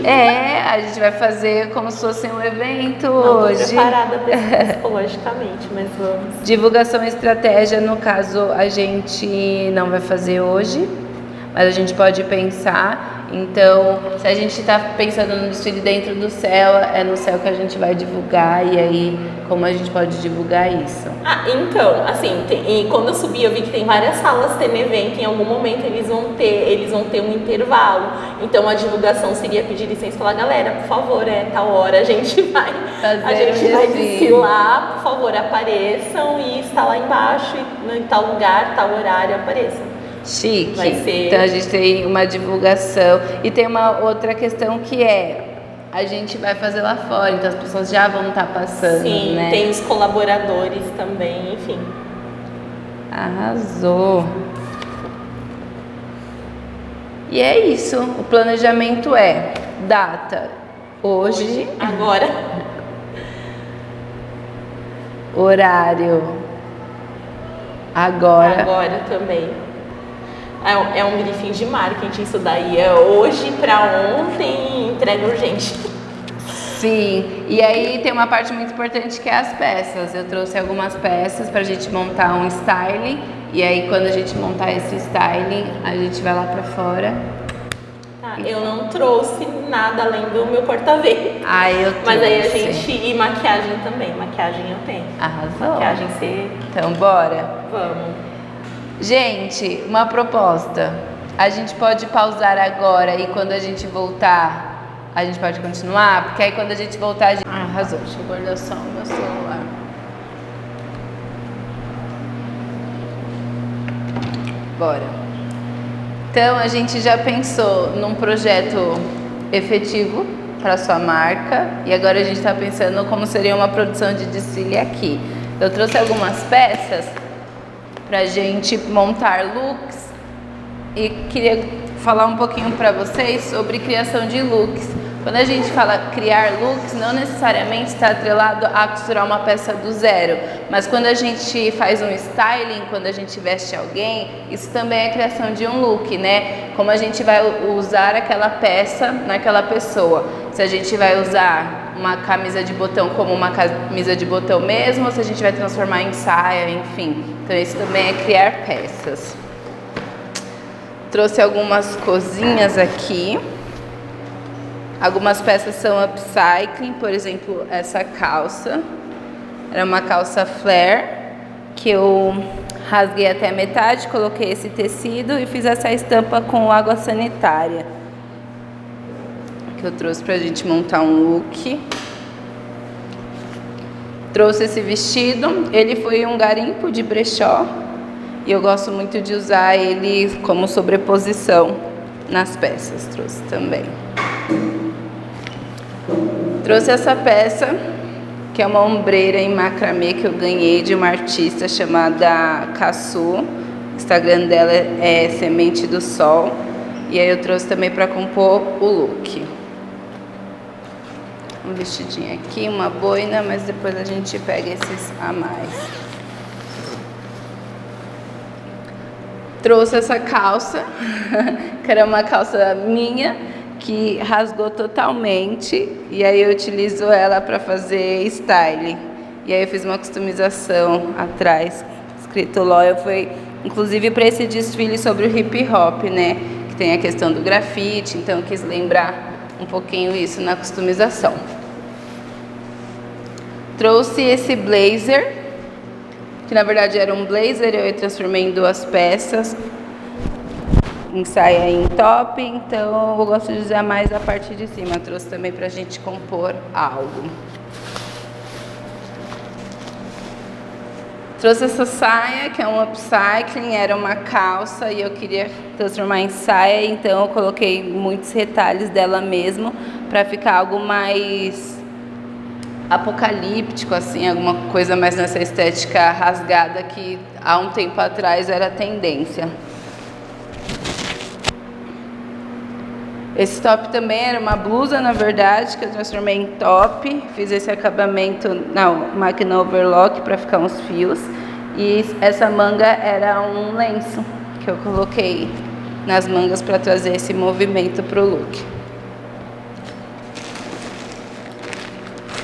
A gente vai fazer como se fosse um evento não hoje. Não tô preparada psicologicamente, mas vamos. Divulgação e estratégia, no caso, a gente não vai fazer hoje, mas a gente pode pensar. Então, se a gente está pensando no desfile dentro do céu, é no céu que a gente vai divulgar. E aí, como a gente pode divulgar isso? Então, assim, quando eu subi, eu vi que tem várias salas tendo evento. Em algum momento eles vão ter um intervalo. Então, a divulgação seria pedir licença e falar: galera, por favor, tal hora a gente vai desfilar, por favor, apareçam e está lá embaixo, em tal lugar, tal horário, apareçam. Chique. Vai ser... Então a gente tem uma divulgação e tem uma outra questão que a gente vai fazer lá fora, então as pessoas já vão estar passando. Sim, né? Tem os colaboradores também, enfim. Arrasou. E é isso, o planejamento é data hoje. Agora. Horário agora também. É um briefing de marketing isso daí. É hoje para ontem, entrega urgente. Sim, e aí tem uma parte muito importante que é as peças. Eu trouxe algumas peças pra gente montar um styling. E aí quando a gente montar esse styling, a gente vai lá pra fora. Eu não trouxe nada além do meu porta-vez. Eu trouxe. Mas aí a gente... E maquiagem também. Maquiagem eu tenho. Arrasou. Maquiagem você... Então bora? Vamos. Gente, uma proposta. A gente pode pausar agora e quando a gente voltar, a gente pode continuar? Porque aí quando a gente voltar, a gente... Arrasou. Deixa eu guardar só o meu celular. Bora. Então a gente já pensou num projeto efetivo para sua marca e agora a gente está pensando como seria uma produção de desfile aqui. Eu trouxe algumas peças para a gente montar looks e queria falar um pouquinho para vocês sobre criação de looks. Quando a gente fala criar looks, não necessariamente está atrelado a costurar uma peça do zero, mas quando a gente faz um styling, quando a gente veste alguém, isso também é criação de um look, né? Como a gente vai usar aquela peça naquela pessoa. Se a gente vai usar uma camisa de botão como uma camisa de botão mesmo, ou se a gente vai transformar em saia, enfim. Então isso também é criar peças. Trouxe algumas coisinhas aqui. Algumas peças são upcycling, por exemplo, essa calça. Era uma calça flare, que eu rasguei até a metade, coloquei esse tecido e fiz essa estampa com água sanitária. Que eu trouxe pra gente montar um look. Trouxe esse vestido, ele foi um garimpo de brechó. E eu gosto muito de usar ele como sobreposição nas peças, trouxe também. Trouxe essa peça, que é uma ombreira em macramê que eu ganhei de uma artista chamada Cassu. O Instagram dela é Semente do Sol. E aí eu trouxe também para compor o look. Um vestidinho aqui, uma boina, mas depois a gente pega esses a mais. Trouxe essa calça, que era uma calça minha, que rasgou totalmente, e aí eu utilizo ela para fazer styling. E aí eu fiz uma customização atrás, escrito Loyal, foi inclusive para esse desfile sobre o hip hop, né? Que tem a questão do grafite, então eu quis lembrar um pouquinho isso na customização. Trouxe esse blazer, que na verdade era um blazer, eu transformei em duas peças, em saia e em top, então eu gosto de usar mais a parte de cima. Trouxe também pra gente compor algo. Trouxe essa saia, que é um upcycling, era uma calça e eu queria transformar em saia, então eu coloquei muitos retalhos dela mesmo, pra ficar algo mais apocalíptico, assim, alguma coisa mais nessa estética rasgada que há um tempo atrás era tendência. Esse top também era uma blusa, na verdade, que eu transformei em top. Fiz esse acabamento na máquina overlock para ficar uns fios. E essa manga era um lenço que eu coloquei nas mangas para trazer esse movimento para o look.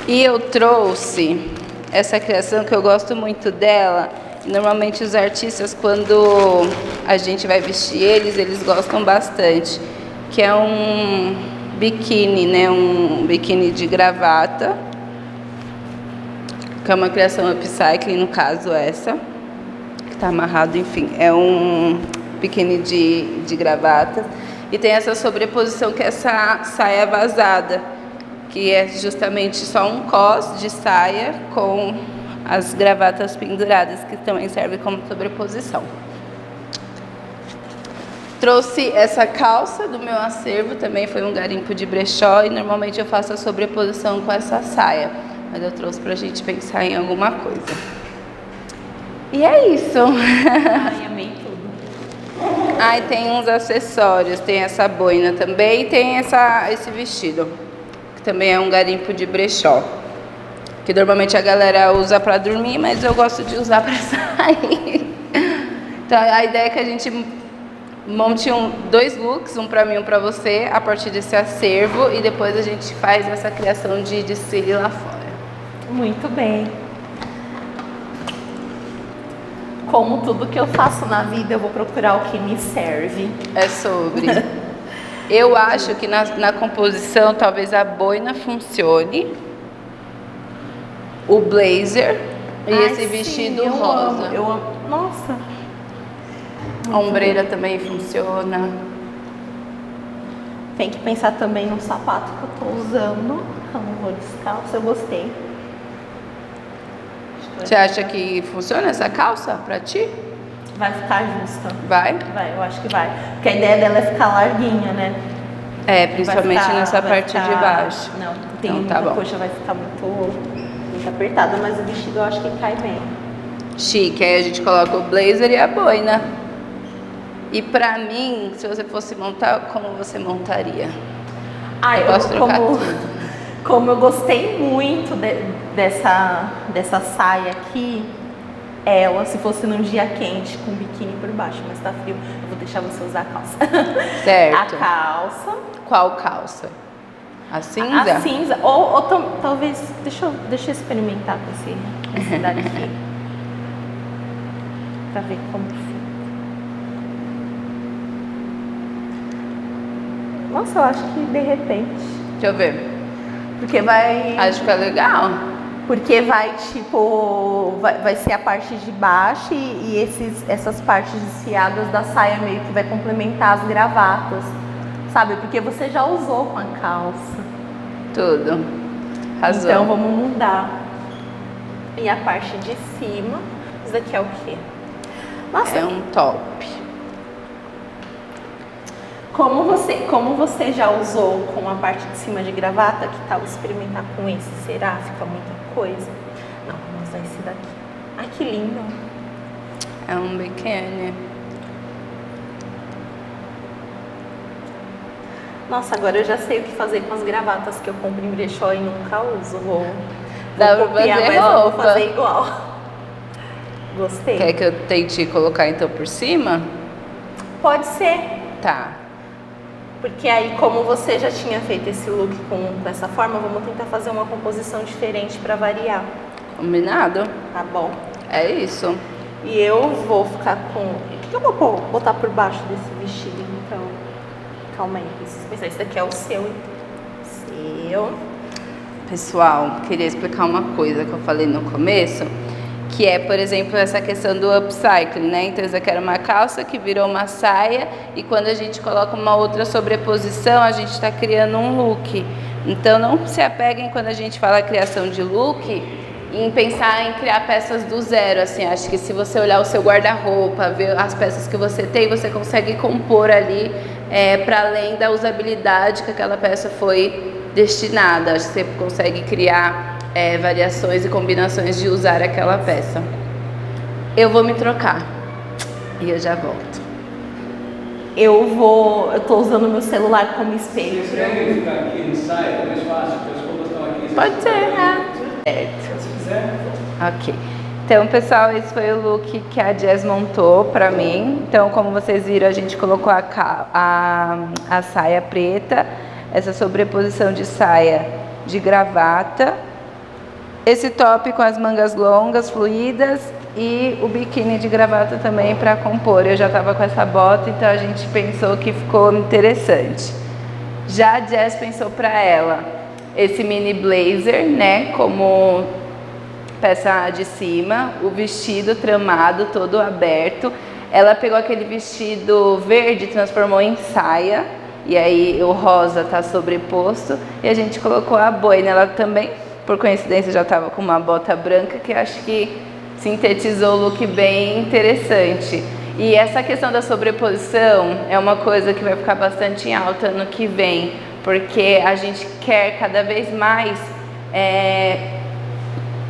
E eu trouxe essa criação que eu gosto muito dela. Normalmente os artistas, quando a gente vai vestir eles gostam bastante. Que é um biquíni, né? Um biquíni de gravata. Que é uma criação upcycling, no caso essa. Que tá amarrado, enfim. É um biquíni de gravata. E tem essa sobreposição que é essa saia vazada. Que é justamente só um cos de saia com as gravatas penduradas, que também serve como sobreposição. Trouxe essa calça do meu acervo, também foi um garimpo de brechó, e normalmente eu faço a sobreposição com essa saia. Mas eu trouxe pra gente pensar em alguma coisa. E é isso. Ai, amei tudo. Ai, tem uns acessórios, tem essa boina também, e tem esse vestido, que também é um garimpo de brechó. Que normalmente a galera usa pra dormir, mas eu gosto de usar pra sair. Então a ideia é que a gente monte dois looks, um pra mim e um pra você, a partir desse acervo, e depois a gente faz essa criação de desfile lá fora. Muito bem. Como tudo que eu faço na vida, eu vou procurar o que me serve. É sobre. Eu acho que na composição talvez a boina funcione, o blazer e esse vestido sim, rosa. Eu amo. Nossa. A ombreira também funciona. Tem que pensar também no sapato que eu tô usando. Eu não vou descalço, eu gostei. Você acha que funciona essa calça pra ti? Vai ficar justa. Vai? Vai, eu acho que vai. Porque a ideia dela é ficar larguinha, né? É, principalmente nessa vai parte de baixo. Não, tem Então, tá muita bom. coxa, vai ficar muito apertada, mas o vestido eu acho que cai bem. Chique, aí a gente coloca o blazer e a boina. E pra mim, se você fosse montar, como você montaria? Ah, Eu posso trocar como eu gostei muito dessa saia aqui, ela, se fosse num dia quente, com biquíni por baixo, mas tá frio, eu vou deixar você usar a calça. Certo. A calça. Qual calça? A cinza? A cinza. Ou talvez, deixa eu experimentar com esse daqui. Pra ver como fica. Nossa, eu acho que de repente. Deixa eu ver. Porque vai. Acho que é legal. Porque vai, tipo, vai ser a parte de baixo e essas partes desfiadas da saia meio que vai complementar as gravatas, sabe? Porque você já usou com a calça. Tudo. Razão. Então vamos mudar. E a parte de cima, isso daqui é o quê? Nossa, É um top. como você já usou com a parte de cima de gravata, que tal experimentar com esse? Será? Fica muita coisa? Não, vamos usar esse daqui. Ai, que lindo. É um biquíni. Nossa, agora eu já sei o que fazer com as gravatas que eu compro em brechó e nunca uso. Vou Dá pra copiar, fazer mas não vou roupa. fazer igual. Gostei. Quer que eu tente colocar então por cima? Pode ser. Tá. Porque aí, como você já tinha feito esse look com essa forma, vamos tentar fazer uma composição diferente para variar. Combinado? Tá bom? É isso. E eu vou ficar com... O que eu vou botar por baixo desse vestido, então? Calma aí, preciso pensar. Esse daqui é o seu, então. Seu. Pessoal, queria explicar uma coisa que eu falei no começo, que é, por exemplo, essa questão do upcycling, né? Então, isso aqui era uma calça que virou uma saia e quando a gente coloca uma outra sobreposição, a gente está criando um look. Então, não se apeguem quando a gente fala criação de look em pensar em criar peças do zero, assim. Acho que se você olhar o seu guarda-roupa, ver as peças que você tem, você consegue compor ali para além da usabilidade que aquela peça foi destinada. Acho que você consegue criar variações e combinações de usar aquela peça. Eu vou me trocar e eu já volto. Eu tô usando meu celular como espelho. Vocês querem ficar aqui no site? É mais fácil, porque as roupas estão aqui. Pode ser, né? Certo. Se quiser. Ok. Então, pessoal, esse foi o look que a Jazz montou pra mim. Então, como vocês viram, a gente colocou a saia preta, essa sobreposição de saia de gravata, esse top com as mangas longas, fluídas e o biquíni de gravata também para compor. Eu já estava com essa bota, então a gente pensou que ficou interessante. Já a Jazz pensou para ela esse mini blazer, né, como peça de cima, o vestido tramado, todo aberto. Ela pegou aquele vestido verde, transformou em saia, e aí o rosa tá sobreposto, e a gente colocou a boina. Ela também, por coincidência, já estava com uma bota branca, que acho que sintetizou o look bem interessante. E essa questão da sobreposição é uma coisa que vai ficar bastante em alta no que vem, porque a gente quer cada vez mais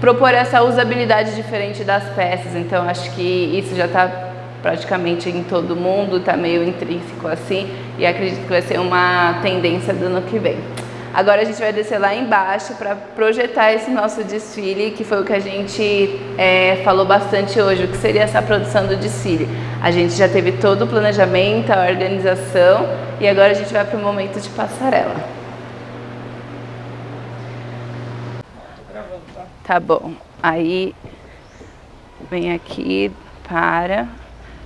propor essa usabilidade diferente das peças. Então acho que isso já está praticamente em todo mundo, está meio intrínseco assim, e acredito que vai ser uma tendência do ano que vem. Agora a gente vai descer lá embaixo para projetar esse nosso desfile, que foi o que a gente falou bastante hoje, o que seria essa produção do desfile. A gente já teve todo o planejamento, a organização, e agora a gente vai para o momento de passarela. Tá bom, aí vem aqui, para,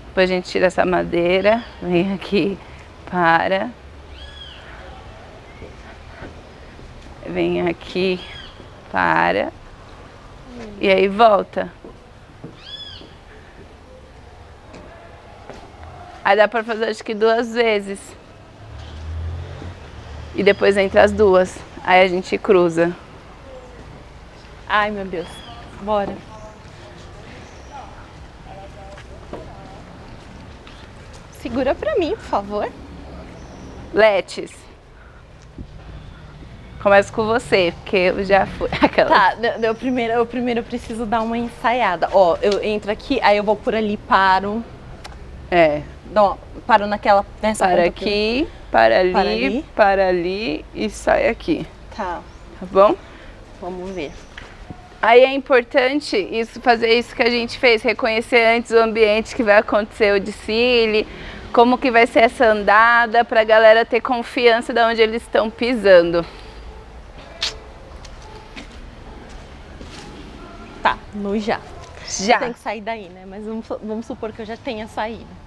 depois a gente tira essa madeira, vem aqui, para, vem aqui, para, e aí volta. Aí dá pra fazer acho que 2 vezes. E depois entra as duas, aí a gente cruza. Ai, meu Deus. Bora. Segura pra mim, por favor. Letes. Começo com você, porque eu já fui. Aquela. Tá, eu primeiro preciso dar uma ensaiada. Ó, eu entro aqui, aí eu vou por ali, paro. Não, paro nessa Para ponta aqui, para ali e sai aqui. Tá, Tá bom? vamos ver. Aí é importante fazer isso que a gente fez, reconhecer antes o ambiente que vai acontecer o desfile, como que vai ser essa andada, pra galera ter confiança de onde eles estão pisando. Tá, no já. Já. Tem que sair daí, né? Mas vamos supor que eu já tenha saído.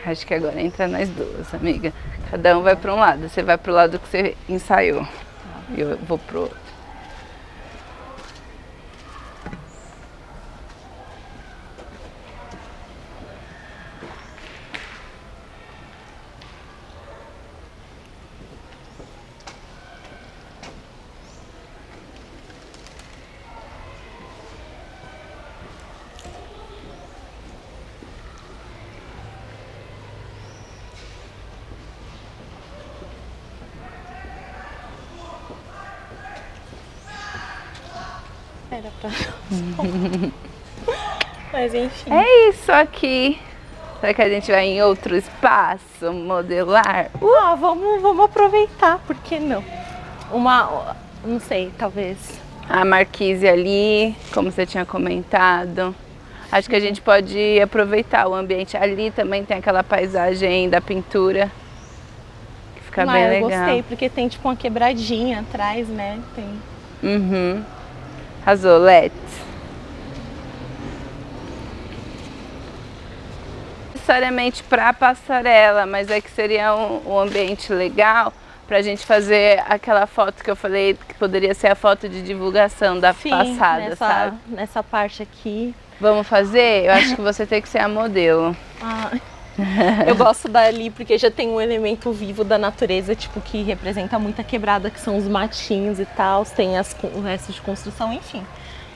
Acho que agora entra nós duas, amiga. Cada um vai para um lado. Você vai pro lado que você ensaiou. E eu vou pro outro. Era pra... Mas enfim. É isso aqui. Será que a gente vai em outro espaço modelar? Vamos aproveitar, por que não? Não sei, talvez. A marquise ali, como você tinha comentado. Acho que a gente pode aproveitar o ambiente. Ali também tem aquela paisagem da pintura. Que fica bem legal. Eu gostei, porque tem tipo uma quebradinha atrás, né? Tem. Uhum. Arrasou, Let's. Necessariamente para passarela, mas é que seria um ambiente legal pra gente fazer aquela foto que eu falei que poderia ser a foto de divulgação da passada, sabe? Nessa parte aqui. Vamos fazer? Eu acho que você tem que ser a modelo. Eu gosto dali porque já tem um elemento vivo da natureza, tipo, que representa muita quebrada, que são os matinhos e tal, tem o resto de construção, enfim.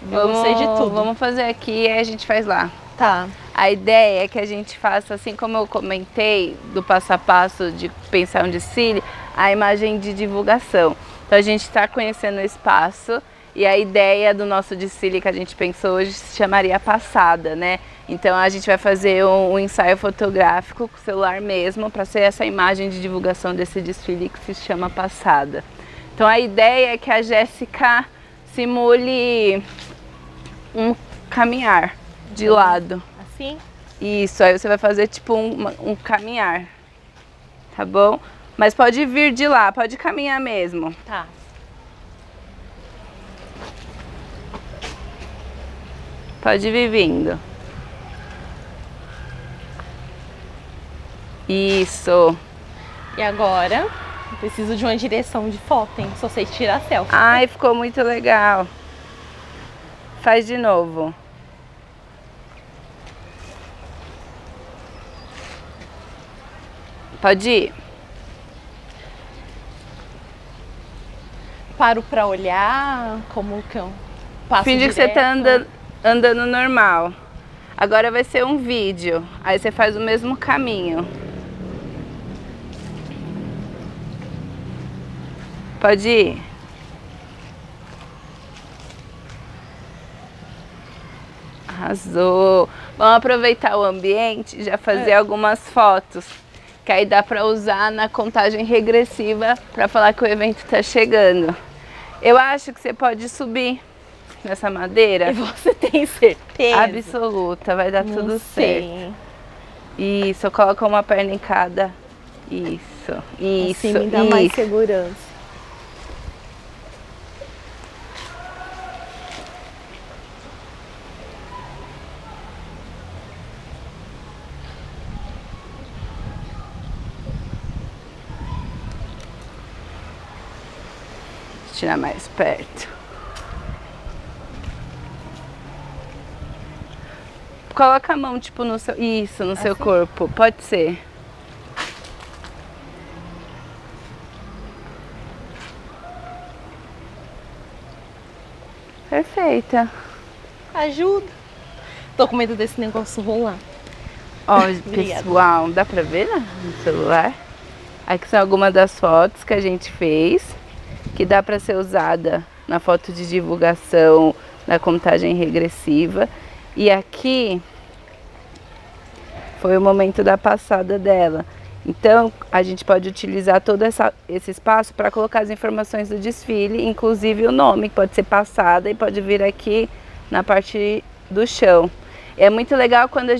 Vamos sei de tudo. Vamos fazer aqui e aí a gente faz lá. Tá. A ideia é que a gente faça, assim como eu comentei, do passo a passo de pensar um desfile, a imagem de divulgação. Então a gente está conhecendo o espaço e a ideia do nosso desfile que a gente pensou hoje se chamaria Passada, né? Então a gente vai fazer um ensaio fotográfico com o celular mesmo para ser essa imagem de divulgação desse desfile que se chama Passada. Então a ideia é que a Jéssica simule um caminhar de lado. Assim? Isso, aí você vai fazer tipo um caminhar, tá bom? Mas pode vir de lá, pode caminhar mesmo. Tá. Pode vir vindo. Isso. E agora, eu preciso de uma direção de foto, hein? Só sei tirar selfie. Ai, ficou muito legal. Faz de novo. Pode ir. Paro pra olhar, como que eu passo Finge que você tá andando normal. Agora vai ser um vídeo. Aí você faz o mesmo caminho. Pode ir. Arrasou. Vamos aproveitar o ambiente e já fazer algumas fotos. Que aí dá pra usar na contagem regressiva pra falar que o evento tá chegando. Eu acho que você pode subir. nessa madeira? E você tem certeza? Absoluta, vai dar tudo sei. certo. Isso, coloca uma perna em cada. Isso, isso, assim me dá mais segurança. Tirar mais perto. Coloca a mão tipo no seu, isso, no seu corpo, pode ser. Perfeita. Ajuda. Tô com medo desse negócio rolar. Ó, pessoal, dá pra ver no celular? Aqui são algumas das fotos que a gente fez, que dá pra ser usada na foto de divulgação da contagem regressiva. E aqui foi o momento da passada dela. Então, a gente pode utilizar todo esse espaço para colocar as informações do desfile, inclusive o nome, que pode ser passada e pode vir aqui na parte do chão. É muito legal quando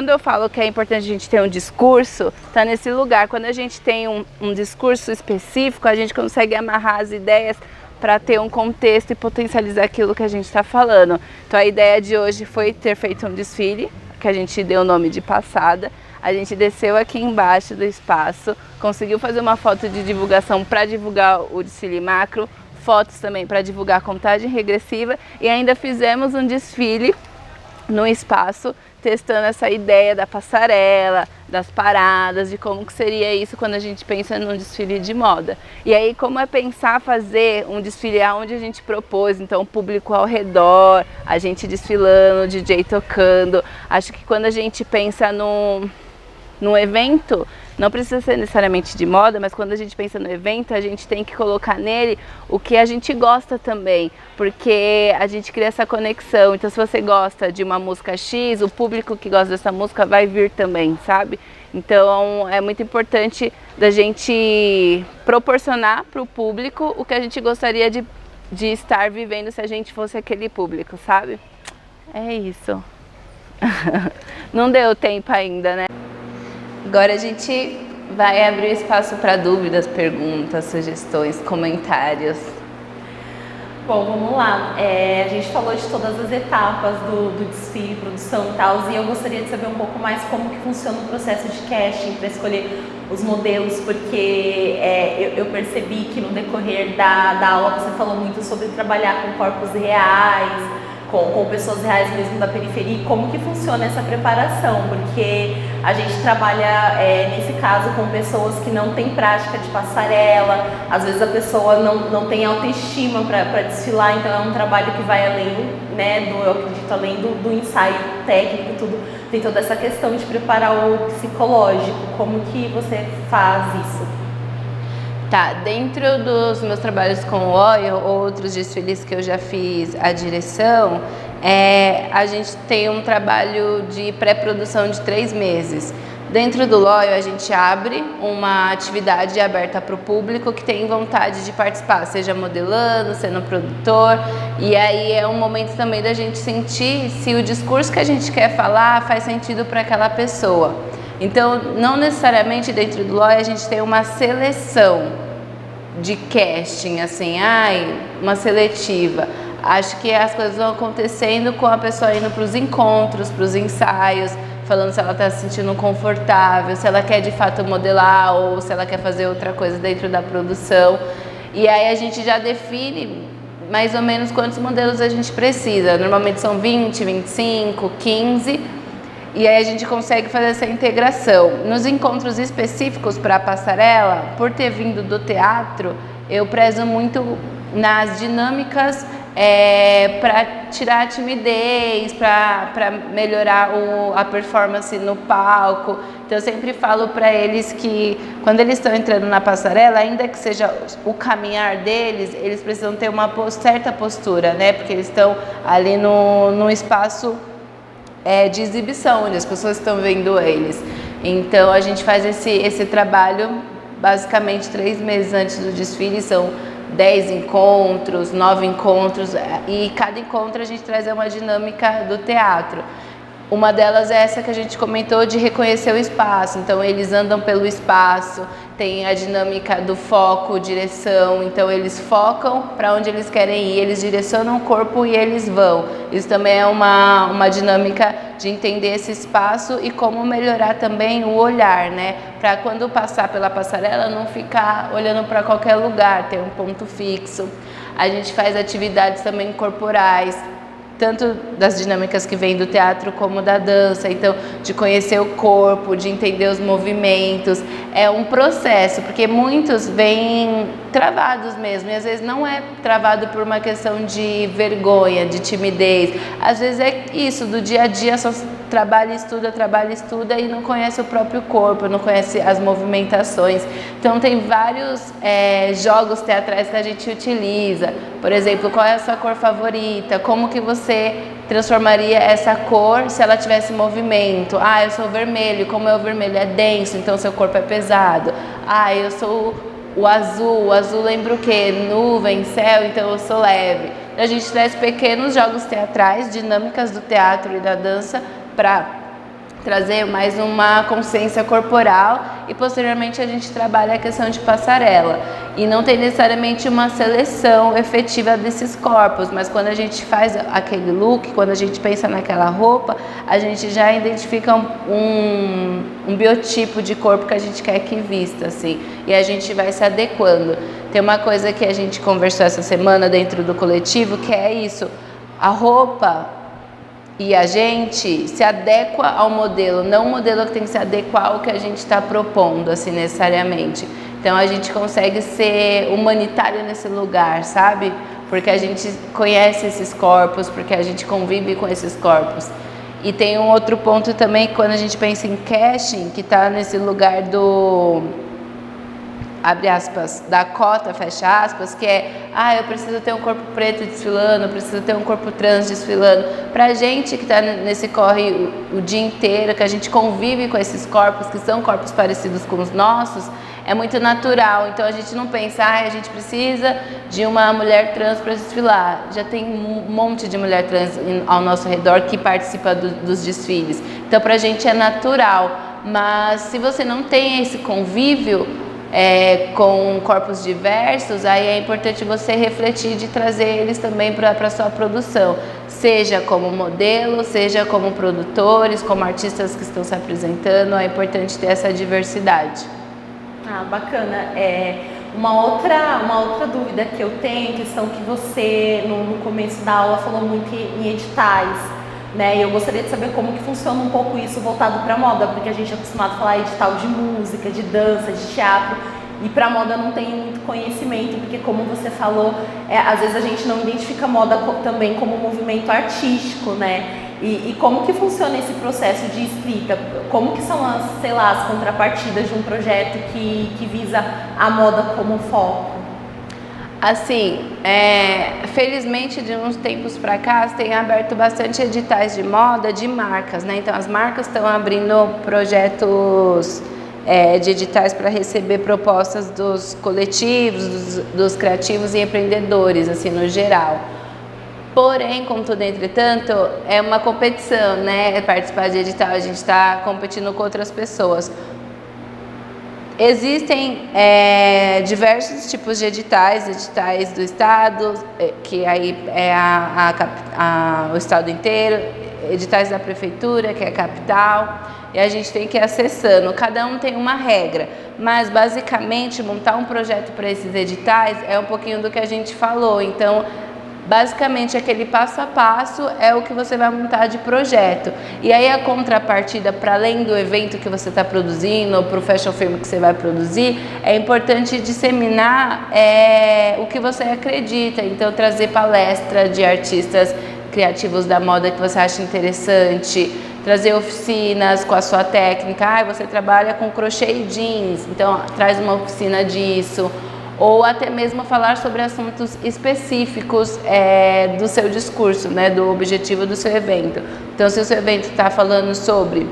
eu falo que é importante a gente ter um discurso, tá nesse lugar. Quando a gente tem um discurso específico, a gente consegue amarrar as ideias para ter um contexto e potencializar aquilo que a gente está falando. Então a ideia de hoje foi ter feito um desfile, que a gente deu o nome de passada. A gente desceu aqui embaixo do espaço, conseguiu fazer uma foto de divulgação para divulgar o desfile macro, fotos também para divulgar a contagem regressiva e ainda fizemos um desfile no espaço, testando essa ideia da passarela, das paradas, de como que seria isso quando a gente pensa num desfile de moda. E aí, como é pensar fazer um desfile onde a gente propôs, então o público ao redor, a gente desfilando, o DJ tocando. Acho que quando a gente pensa num evento, não precisa ser necessariamente de moda, mas quando a gente pensa no evento, a gente tem que colocar nele o que a gente gosta também, porque a gente cria essa conexão. Então, se você gosta de uma música X, o público que gosta dessa música vai vir também, sabe? Então, é muito importante da gente proporcionar para o público o que a gente gostaria de estar vivendo se a gente fosse aquele público, sabe? É isso. Não deu tempo ainda, né? Agora a gente vai abrir espaço para dúvidas, perguntas, sugestões, comentários. Bom, vamos lá. A gente falou de todas as etapas do desfile, produção e tal, e eu gostaria de saber um pouco mais como que funciona o processo de casting para escolher os modelos, porque eu percebi que no decorrer da aula você falou muito sobre trabalhar com corpos reais, com pessoas reais mesmo da periferia. Como que funciona essa preparação? Porque a gente trabalha, nesse caso, com pessoas que não têm prática de passarela, às vezes a pessoa não tem autoestima para desfilar, então é um trabalho que vai além, né, eu acredito, além do ensaio técnico, tudo. Tem toda essa questão de preparar o psicológico. Como que você faz isso? Tá, dentro dos meus trabalhos com o Oil, outros desfiles que eu já fiz a direção, a gente tem um trabalho de pré-produção de 3 meses. Dentro do Loyal, a gente abre uma atividade aberta para o público que tem vontade de participar, seja modelando, sendo produtor, e aí é um momento também da gente sentir se o discurso que a gente quer falar faz sentido para aquela pessoa. Então, não necessariamente dentro do Loyal a gente tem uma seleção de casting, assim, uma seletiva. Acho que as coisas vão acontecendo com a pessoa indo para os encontros, para os ensaios, falando se ela está se sentindo confortável, se ela quer de fato modelar ou se ela quer fazer outra coisa dentro da produção. E aí a gente já define mais ou menos quantos modelos a gente precisa. Normalmente são 20, 25, 15. E aí a gente consegue fazer essa integração. Nos encontros específicos para a passarela, por ter vindo do teatro, eu prezo muito nas dinâmicas para tirar a timidez, para melhorar a performance no palco. Então eu sempre falo para eles que quando eles estão entrando na passarela, ainda que seja o caminhar deles, eles precisam ter uma certa postura, né? Porque eles estão ali no espaço de exibição, onde as pessoas estão vendo eles. Então a gente faz esse trabalho basicamente 3 meses antes do desfile, são 10 encontros, 9 encontros, e cada encontro a gente traz uma dinâmica do teatro. Uma delas é essa que a gente comentou de reconhecer o espaço, então eles andam pelo espaço, tem a dinâmica do foco, direção, então eles focam para onde eles querem ir, eles direcionam o corpo e eles vão. Isso também é uma dinâmica de entender esse espaço e como melhorar também o olhar, né? Para quando passar pela passarela não ficar olhando para qualquer lugar, ter um ponto fixo. A gente faz atividades também corporais, tanto das dinâmicas que vêm do teatro como da dança, então de conhecer o corpo, de entender os movimentos, é um processo, porque muitos vêm travados mesmo, e às vezes não é travado por uma questão de vergonha, de timidez, às vezes é isso, do dia a dia só trabalha e estuda e não conhece o próprio corpo, não conhece as movimentações. Então tem vários jogos teatrais que a gente utiliza, por exemplo, qual é a sua cor favorita, como que você transformaria essa cor se ela tivesse movimento. Ah, eu sou vermelho, como é o vermelho? É denso, então seu corpo é pesado. Ah, eu sou o azul lembra o quê? Nuvem, céu, então eu sou leve. A gente traz pequenos jogos teatrais, dinâmicas do teatro e da dança para trazer mais uma consciência corporal e posteriormente a gente trabalha a questão de passarela. E não tem necessariamente uma seleção efetiva desses corpos, mas quando a gente faz aquele look, quando a gente pensa naquela roupa, a gente já identifica um biotipo de corpo que a gente quer que vista, assim, e a gente vai se adequando. Tem uma coisa que a gente conversou essa semana dentro do coletivo, que é isso, a roupa e a gente se adequa ao modelo, não o modelo que tem que se adequar ao que a gente está propondo, assim, necessariamente. Então a gente consegue ser humanitário nesse lugar, sabe? Porque a gente conhece esses corpos, porque a gente convive com esses corpos. E tem um outro ponto também, quando a gente pensa em casting, que está nesse lugar do, abre aspas, da cota, fecha aspas, que é, eu preciso ter um corpo preto desfilando, eu preciso ter um corpo trans desfilando. Pra gente que está nesse corre o dia inteiro, que a gente convive com esses corpos, que são corpos parecidos com os nossos, é muito natural. Então a gente não pensa, a gente precisa de uma mulher trans para desfilar. Já tem um monte de mulher trans ao nosso redor que participa dos desfiles. Então pra gente é natural. Mas se você não tem esse convívio com corpos diversos, aí é importante você refletir de trazer eles também para a sua produção, seja como modelo, seja como produtores, como artistas que estão se apresentando. É importante ter essa diversidade. Bacana. Uma outra dúvida que eu tenho, questão que você no começo da aula falou muito em editais, né? E eu gostaria de saber como que funciona um pouco isso voltado para moda, porque a gente é acostumado a falar edital de música, de dança, de teatro, e para moda não tem muito conhecimento, porque como você falou, às vezes a gente não identifica moda também como movimento artístico, né? E como que funciona esse processo de escrita? Como que são as contrapartidas de um projeto que visa a moda como foco? Assim, felizmente de uns tempos para cá tem aberto bastante editais de moda de marcas, né? Então as marcas estão abrindo projetos de editais para receber propostas dos coletivos, dos criativos e empreendedores, assim, no geral. Porém, contudo, entretanto, é uma competição, né? Participar de edital, a gente está competindo com outras pessoas. Existem diversos tipos de editais do Estado, que aí é o Estado inteiro, editais da Prefeitura, que é a capital, e a gente tem que ir acessando. Cada um tem uma regra, mas basicamente montar um projeto para esses editais é um pouquinho do que a gente falou. Então, basicamente, aquele passo a passo é o que você vai montar de projeto. E aí a contrapartida, para além do evento que você está produzindo, ou para o fashion film que você vai produzir, é importante disseminar o que você acredita. Então, trazer palestra de artistas criativos da moda que você acha interessante, trazer oficinas com a sua técnica. Você trabalha com crochê e jeans, então traz uma oficina disso. Ou até mesmo falar sobre assuntos específicos do seu discurso, né, do objetivo do seu evento. Então, se o seu evento está falando sobre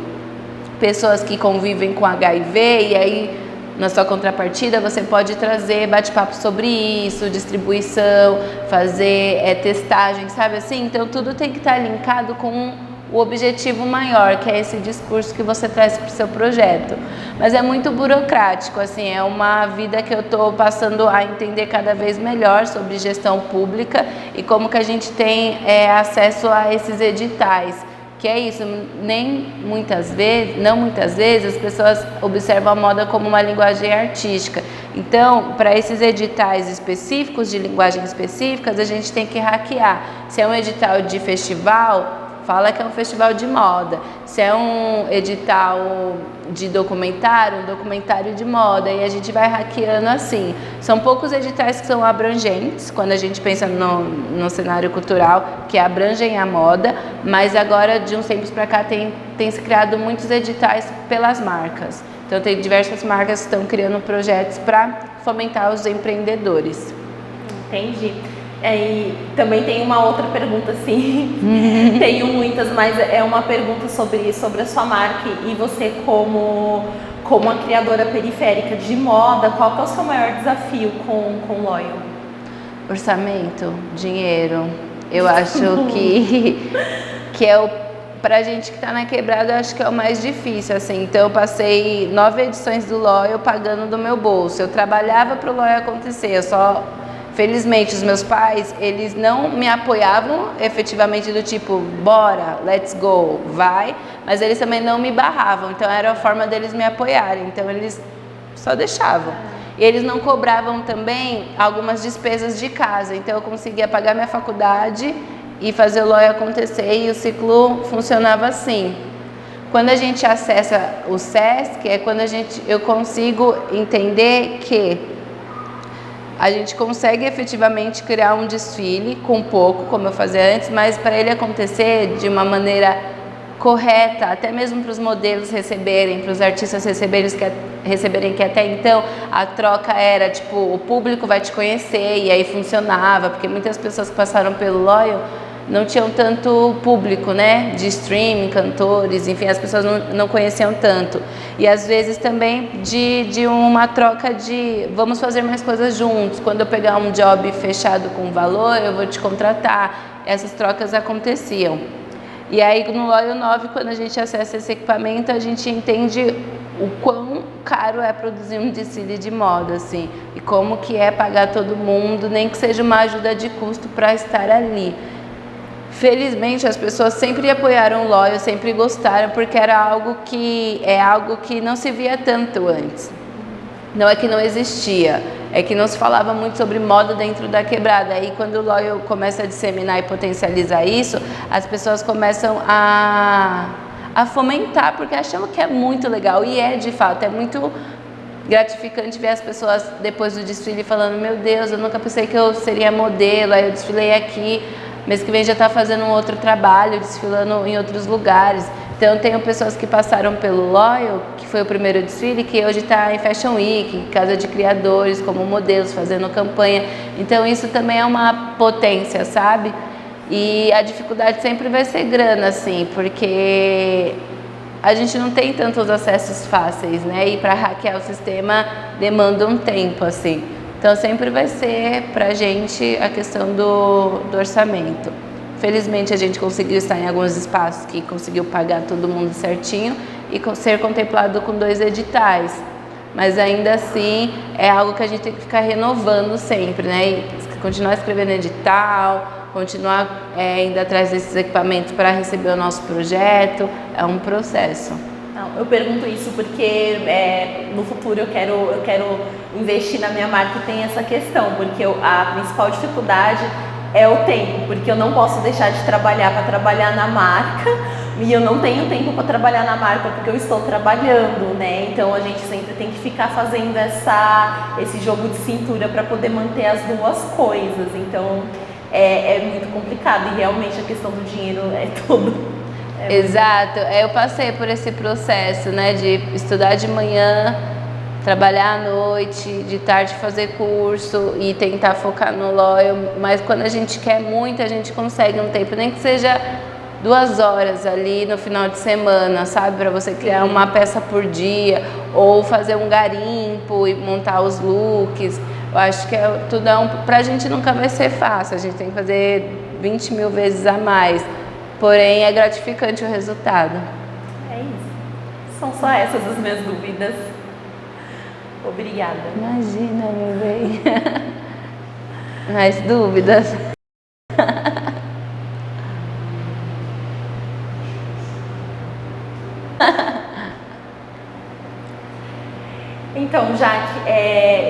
pessoas que convivem com HIV, e aí na sua contrapartida, você pode trazer bate-papo sobre isso, distribuição, fazer testagem, sabe assim? Então, tudo tem que estar linkado com o objetivo maior, que é esse discurso que você traz para o seu projeto. Mas é muito burocrático, assim, é uma vida que eu estou passando a entender cada vez melhor sobre gestão pública e como que a gente tem acesso a esses editais. Que é isso, não muitas vezes as pessoas observam a moda como uma linguagem artística. Então, para esses editais específicos, de linguagens específicas, a gente tem que hackear. Se é um edital de festival, fala que é um festival de moda. Se é um edital de documentário, um documentário de moda. E a gente vai hackeando assim. São poucos editais que são abrangentes, quando a gente pensa no cenário cultural, que abrangem a moda. Mas agora, de uns tempos para cá, tem se criado muitos editais pelas marcas. Então, tem diversas marcas que estão criando projetos para fomentar os empreendedores. Entendi. E também tem uma outra pergunta, assim, tenho muitas, mas é uma pergunta sobre a sua marca e você como a criadora periférica de moda, qual que é o seu maior desafio com o Loyal? Orçamento, dinheiro. Eu acho que pra gente que tá na quebrada, eu acho que é o mais difícil, assim. Então, eu passei 9 edições do Loyal pagando do meu bolso. Eu trabalhava pro Loyal acontecer, felizmente, os meus pais, eles não me apoiavam efetivamente do tipo, bora, let's go, vai, mas eles também não me barravam, então era a forma deles me apoiarem, então eles só deixavam. E eles não cobravam também algumas despesas de casa, então eu conseguia pagar minha faculdade e fazer o Loyal acontecer e o ciclo funcionava assim. Quando a gente acessa o SESC, é quando eu consigo entender que a gente consegue efetivamente criar um desfile com pouco, como eu fazia antes, mas para ele acontecer de uma maneira correta, até mesmo para os modelos receberem, para os artistas receberem que até então a troca era tipo, o público vai te conhecer, e aí funcionava, porque muitas pessoas que passaram pelo Loyal não tinham tanto público, né, de streaming, cantores, enfim, as pessoas não conheciam tanto. E às vezes também de uma troca de vamos fazer mais coisas juntos, quando eu pegar um job fechado com valor, eu vou te contratar. Essas trocas aconteciam. E aí no Loyal 9, quando a gente acessa esse equipamento, a gente entende o quão caro é produzir um desfile de moda, assim, e como que é pagar todo mundo, nem que seja uma ajuda de custo para estar ali. Felizmente, as pessoas sempre apoiaram o Loyal, sempre gostaram, porque era algo que não se via tanto antes. Não é que não existia, é que não se falava muito sobre moda dentro da quebrada. Aí, quando o Loyal começa a disseminar e potencializar isso, as pessoas começam a fomentar, porque acham que é muito legal. E de fato, é muito gratificante ver as pessoas depois do desfile falando: meu Deus, eu nunca pensei que eu seria modelo, aí eu desfilei aqui. Mês que vem já está fazendo um outro trabalho, desfilando em outros lugares. Então, tenho pessoas que passaram pelo Loyal, que foi o primeiro desfile, que hoje está em Fashion Week, casa de criadores, como modelos, fazendo campanha. Então, isso também é uma potência, sabe? E a dificuldade sempre vai ser grana, assim, porque a gente não tem tantos acessos fáceis, né? E para hackear o sistema demanda um tempo, assim. Então, sempre vai ser pra gente a questão do orçamento. Felizmente, a gente conseguiu estar em alguns espaços que conseguiu pagar todo mundo certinho e ser contemplado com 2 editais. Mas ainda assim, é algo que a gente tem que ficar renovando sempre, né? E continuar escrevendo edital, continuar indo atrás desses equipamentos para receber o nosso projeto. É um processo. Não, eu pergunto isso porque no futuro eu quero investir na minha marca e tem essa questão, porque a principal dificuldade é o tempo, porque eu não posso deixar de trabalhar para trabalhar na marca e eu não tenho tempo para trabalhar na marca porque eu estou trabalhando, né? Então a gente sempre tem que ficar fazendo esse jogo de cintura para poder manter as duas coisas. Então é muito complicado e realmente a questão do dinheiro é tudo. Exato, eu passei por esse processo, né, de estudar de manhã, trabalhar à noite, de tarde fazer curso e tentar focar no Loyal, mas quando a gente quer muito, a gente consegue um tempo, nem que seja 2 horas ali no final de semana, sabe, para você criar uma peça por dia, ou fazer um garimpo e montar os looks. Eu acho que pra gente nunca vai ser fácil, a gente tem que fazer 20 mil vezes a mais, porém é gratificante o resultado. É isso. São só essas as minhas dúvidas. Obrigada. Imagina, meu bem. Mais dúvidas? Então, Jaque,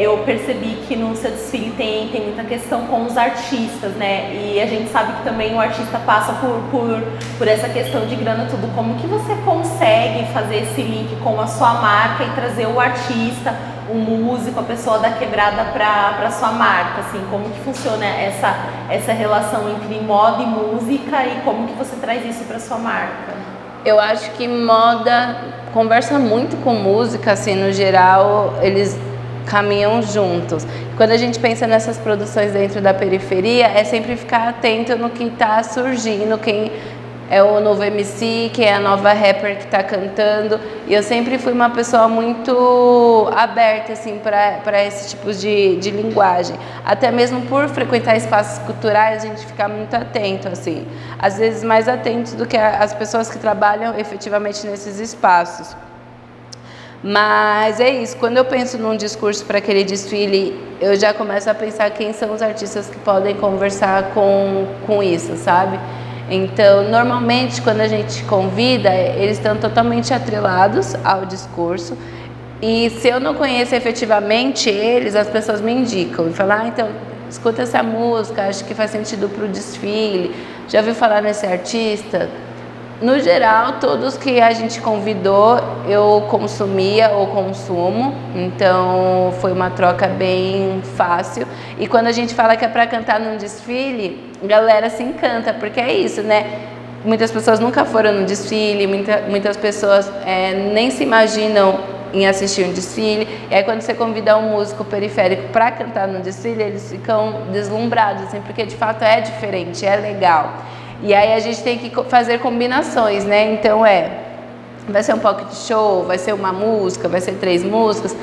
eu percebi que no seu desfile tem muita questão com os artistas, né? E a gente sabe que também o artista passa por essa questão de grana, tudo. Como que você consegue fazer esse link com a sua marca e trazer o artista, o músico, a pessoa da quebrada para sua marca? Assim, como que funciona essa relação entre moda e música e como que você traz isso para sua marca? Eu acho que moda conversa muito com música, assim, no geral, eles caminham juntos. Quando a gente pensa nessas produções dentro da periferia, é sempre ficar atento no que está surgindo, quem é o novo MC, quem é a nova rapper que está cantando. E eu sempre fui uma pessoa muito aberta, assim, para esse tipo de linguagem. Até mesmo por frequentar espaços culturais, a gente fica muito atento, assim. Às vezes mais atentos do que as pessoas que trabalham efetivamente nesses espaços. Mas é isso, quando eu penso num discurso para aquele desfile, eu já começo a pensar quem são os artistas que podem conversar com isso, sabe? Então, normalmente, quando a gente convida, eles estão totalmente atrelados ao discurso. E se eu não conheço efetivamente eles, as pessoas me indicam e falam, então, escuta essa música, acho que faz sentido para o desfile. Já ouviu falar nesse artista? No geral, todos que a gente convidou, eu consumia ou consumo, então foi uma troca bem fácil. E quando a gente fala que é para cantar num desfile, a galera se encanta, porque é isso, né? Muitas pessoas nunca foram no desfile, muitas pessoas nem se imaginam em assistir um desfile. E aí quando você convida um músico periférico para cantar no desfile, eles ficam deslumbrados, assim, porque de fato é diferente, é legal. E aí a gente tem que fazer combinações, né? Então vai ser um pocket show, vai ser uma música, vai ser 3 músicas.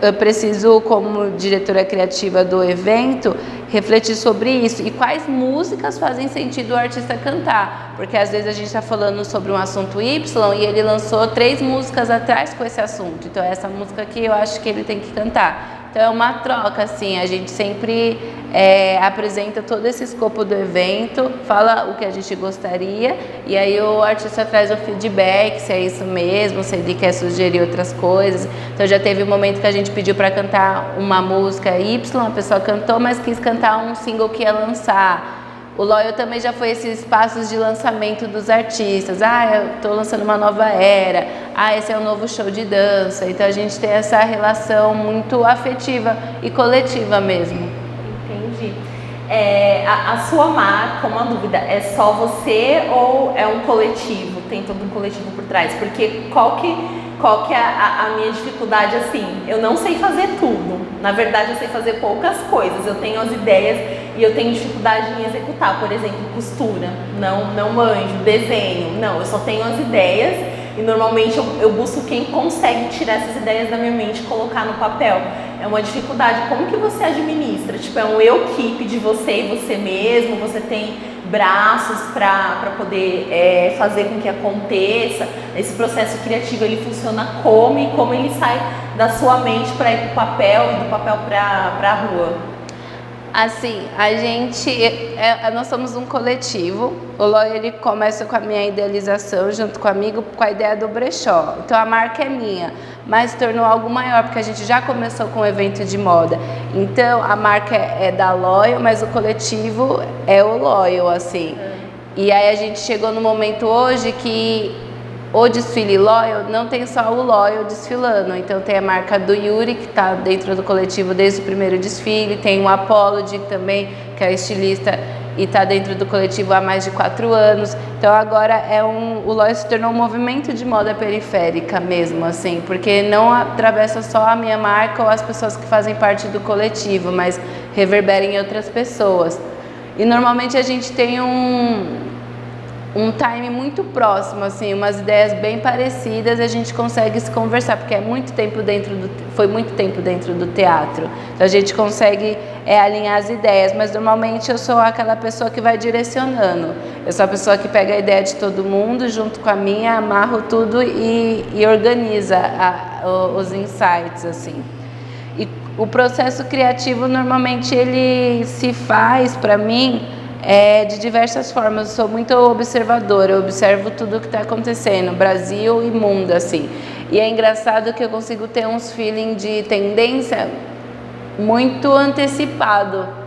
Eu preciso, como diretora criativa do evento, refletir sobre isso. E quais músicas fazem sentido o artista cantar? Porque às vezes a gente está falando sobre um assunto Y e ele lançou 3 músicas atrás com esse assunto. Então essa música aqui eu acho que ele tem que cantar. Então é uma troca, assim, a gente sempre apresenta todo esse escopo do evento, fala o que a gente gostaria e aí o artista traz o feedback, se é isso mesmo, se ele quer sugerir outras coisas. Então já teve um momento que a gente pediu para cantar uma música Y, a pessoa cantou, mas quis cantar um single que ia lançar. O Loyal também já foi esses passos de lançamento dos artistas. Eu estou lançando uma nova era. Esse é um novo show de dança. Então a gente tem essa relação muito afetiva e coletiva mesmo. Entendi. A sua marca, uma dúvida, é só você ou é um coletivo? Tem todo um coletivo por trás? Porque qual que é a minha dificuldade, assim? Eu não sei fazer tudo. Na verdade, eu sei fazer poucas coisas. Eu tenho as ideias e eu tenho dificuldade em executar. Por exemplo, costura. Não manjo. Desenho. Não, eu só tenho as ideias e normalmente eu busco quem consegue tirar essas ideias da minha mente e colocar no papel. É uma dificuldade. Como que você administra? Tipo, é um eu-keep de você e você mesmo? Você tem braços para poder fazer com que aconteça? Esse processo criativo, ele funciona como e como ele sai da sua mente para ir para o papel e do papel para a rua? Assim, nós somos um coletivo. O Loyal, ele começa com a minha idealização junto comigo, com a ideia do brechó. Então a marca é minha, mas se tornou algo maior, porque a gente já começou com um evento de moda. Então a marca é da Loyal, mas o coletivo é o Loyal, assim. E aí a gente chegou no momento hoje que o desfile Loyal não tem só o Loyal desfilando, então tem a marca do Yuri, que está dentro do coletivo desde o primeiro desfile, tem o Apology também, que é estilista e está dentro do coletivo há mais de 4 anos. Então agora o Loyal se tornou um movimento de moda periférica mesmo, assim, porque não atravessa só a minha marca ou as pessoas que fazem parte do coletivo, mas reverbera em outras pessoas. E normalmente a gente tem um time muito próximo, assim, umas ideias bem parecidas, a gente consegue se conversar, porque foi muito tempo dentro do teatro. Então a gente consegue alinhar as ideias, mas normalmente eu sou aquela pessoa que vai direcionando. Eu sou a pessoa que pega a ideia de todo mundo, junto com a minha, amarro tudo e organiza os insights, assim. E o processo criativo, normalmente, ele se faz, para mim, de diversas formas. Eu sou muito observadora, eu observo tudo o que está acontecendo, Brasil e mundo, assim. E é engraçado que eu consigo ter uns feeling de tendência muito antecipado.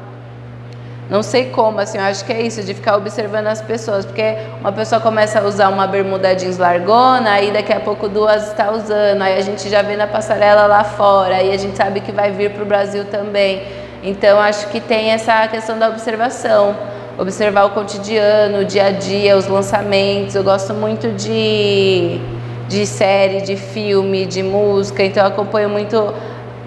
Não sei como, assim, eu acho que é isso, de ficar observando as pessoas, porque uma pessoa começa a usar uma bermuda jeans largona, aí daqui a pouco duas está usando, aí a gente já vê na passarela lá fora, aí a gente sabe que vai vir para o Brasil também. Então, acho que tem essa questão da observação, observar o cotidiano, o dia a dia, os lançamentos. Eu gosto muito de série, de filme, de música, então eu acompanho muito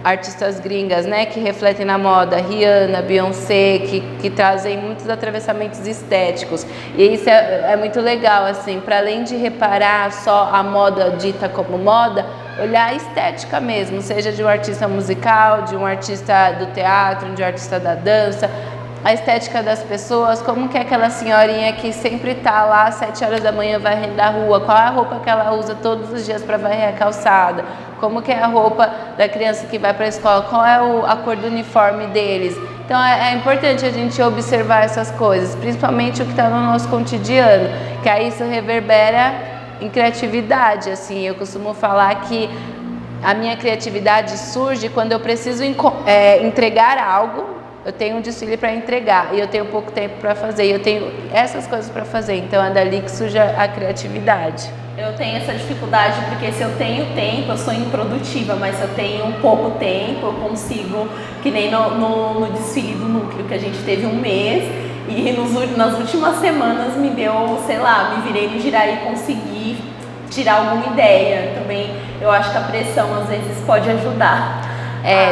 artistas gringas, né, que refletem na moda, Rihanna, Beyoncé, que trazem muitos atravessamentos estéticos. E isso é muito legal, assim, para além de reparar só a moda dita como moda, olhar a estética mesmo, seja de um artista musical, de um artista do teatro, de um artista da dança, a estética das pessoas, como que é aquela senhorinha que sempre tá lá às 7 horas da manhã varrendo a rua, qual é a roupa que ela usa todos os dias para varrer a calçada, como que é a roupa da criança que vai para a escola, qual é a cor do uniforme deles. Então é importante a gente observar essas coisas, principalmente o que está no nosso cotidiano, que aí isso reverbera em criatividade, assim. Eu costumo falar que a minha criatividade surge quando eu preciso entregar algo. Eu tenho um desfile para entregar e eu tenho pouco tempo para fazer, e eu tenho essas coisas para fazer, então é dali que surge a criatividade. Eu tenho essa dificuldade porque se eu tenho tempo, eu sou improdutiva, mas se eu tenho pouco tempo, eu consigo, que nem no desfile do núcleo, que a gente teve um mês, e nas últimas semanas me deu, sei lá, me virei no girar e consegui tirar alguma ideia. Também eu acho que a pressão às vezes pode ajudar.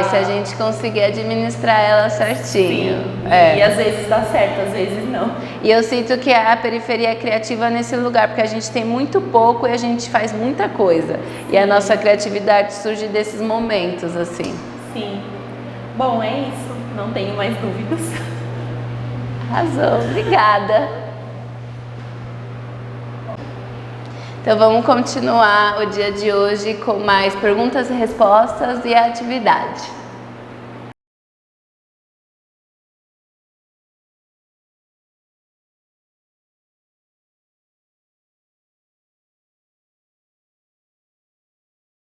Se a gente conseguir administrar ela certinho. Sim, e às vezes dá certo, às vezes não. E eu sinto que a periferia é criativa nesse lugar, porque a gente tem muito pouco e a gente faz muita coisa. E a nossa criatividade surge desses momentos, assim. Sim. Bom, é isso. Não tenho mais dúvidas. Arrasou, obrigada. Então vamos continuar o dia de hoje com mais perguntas e respostas e atividade.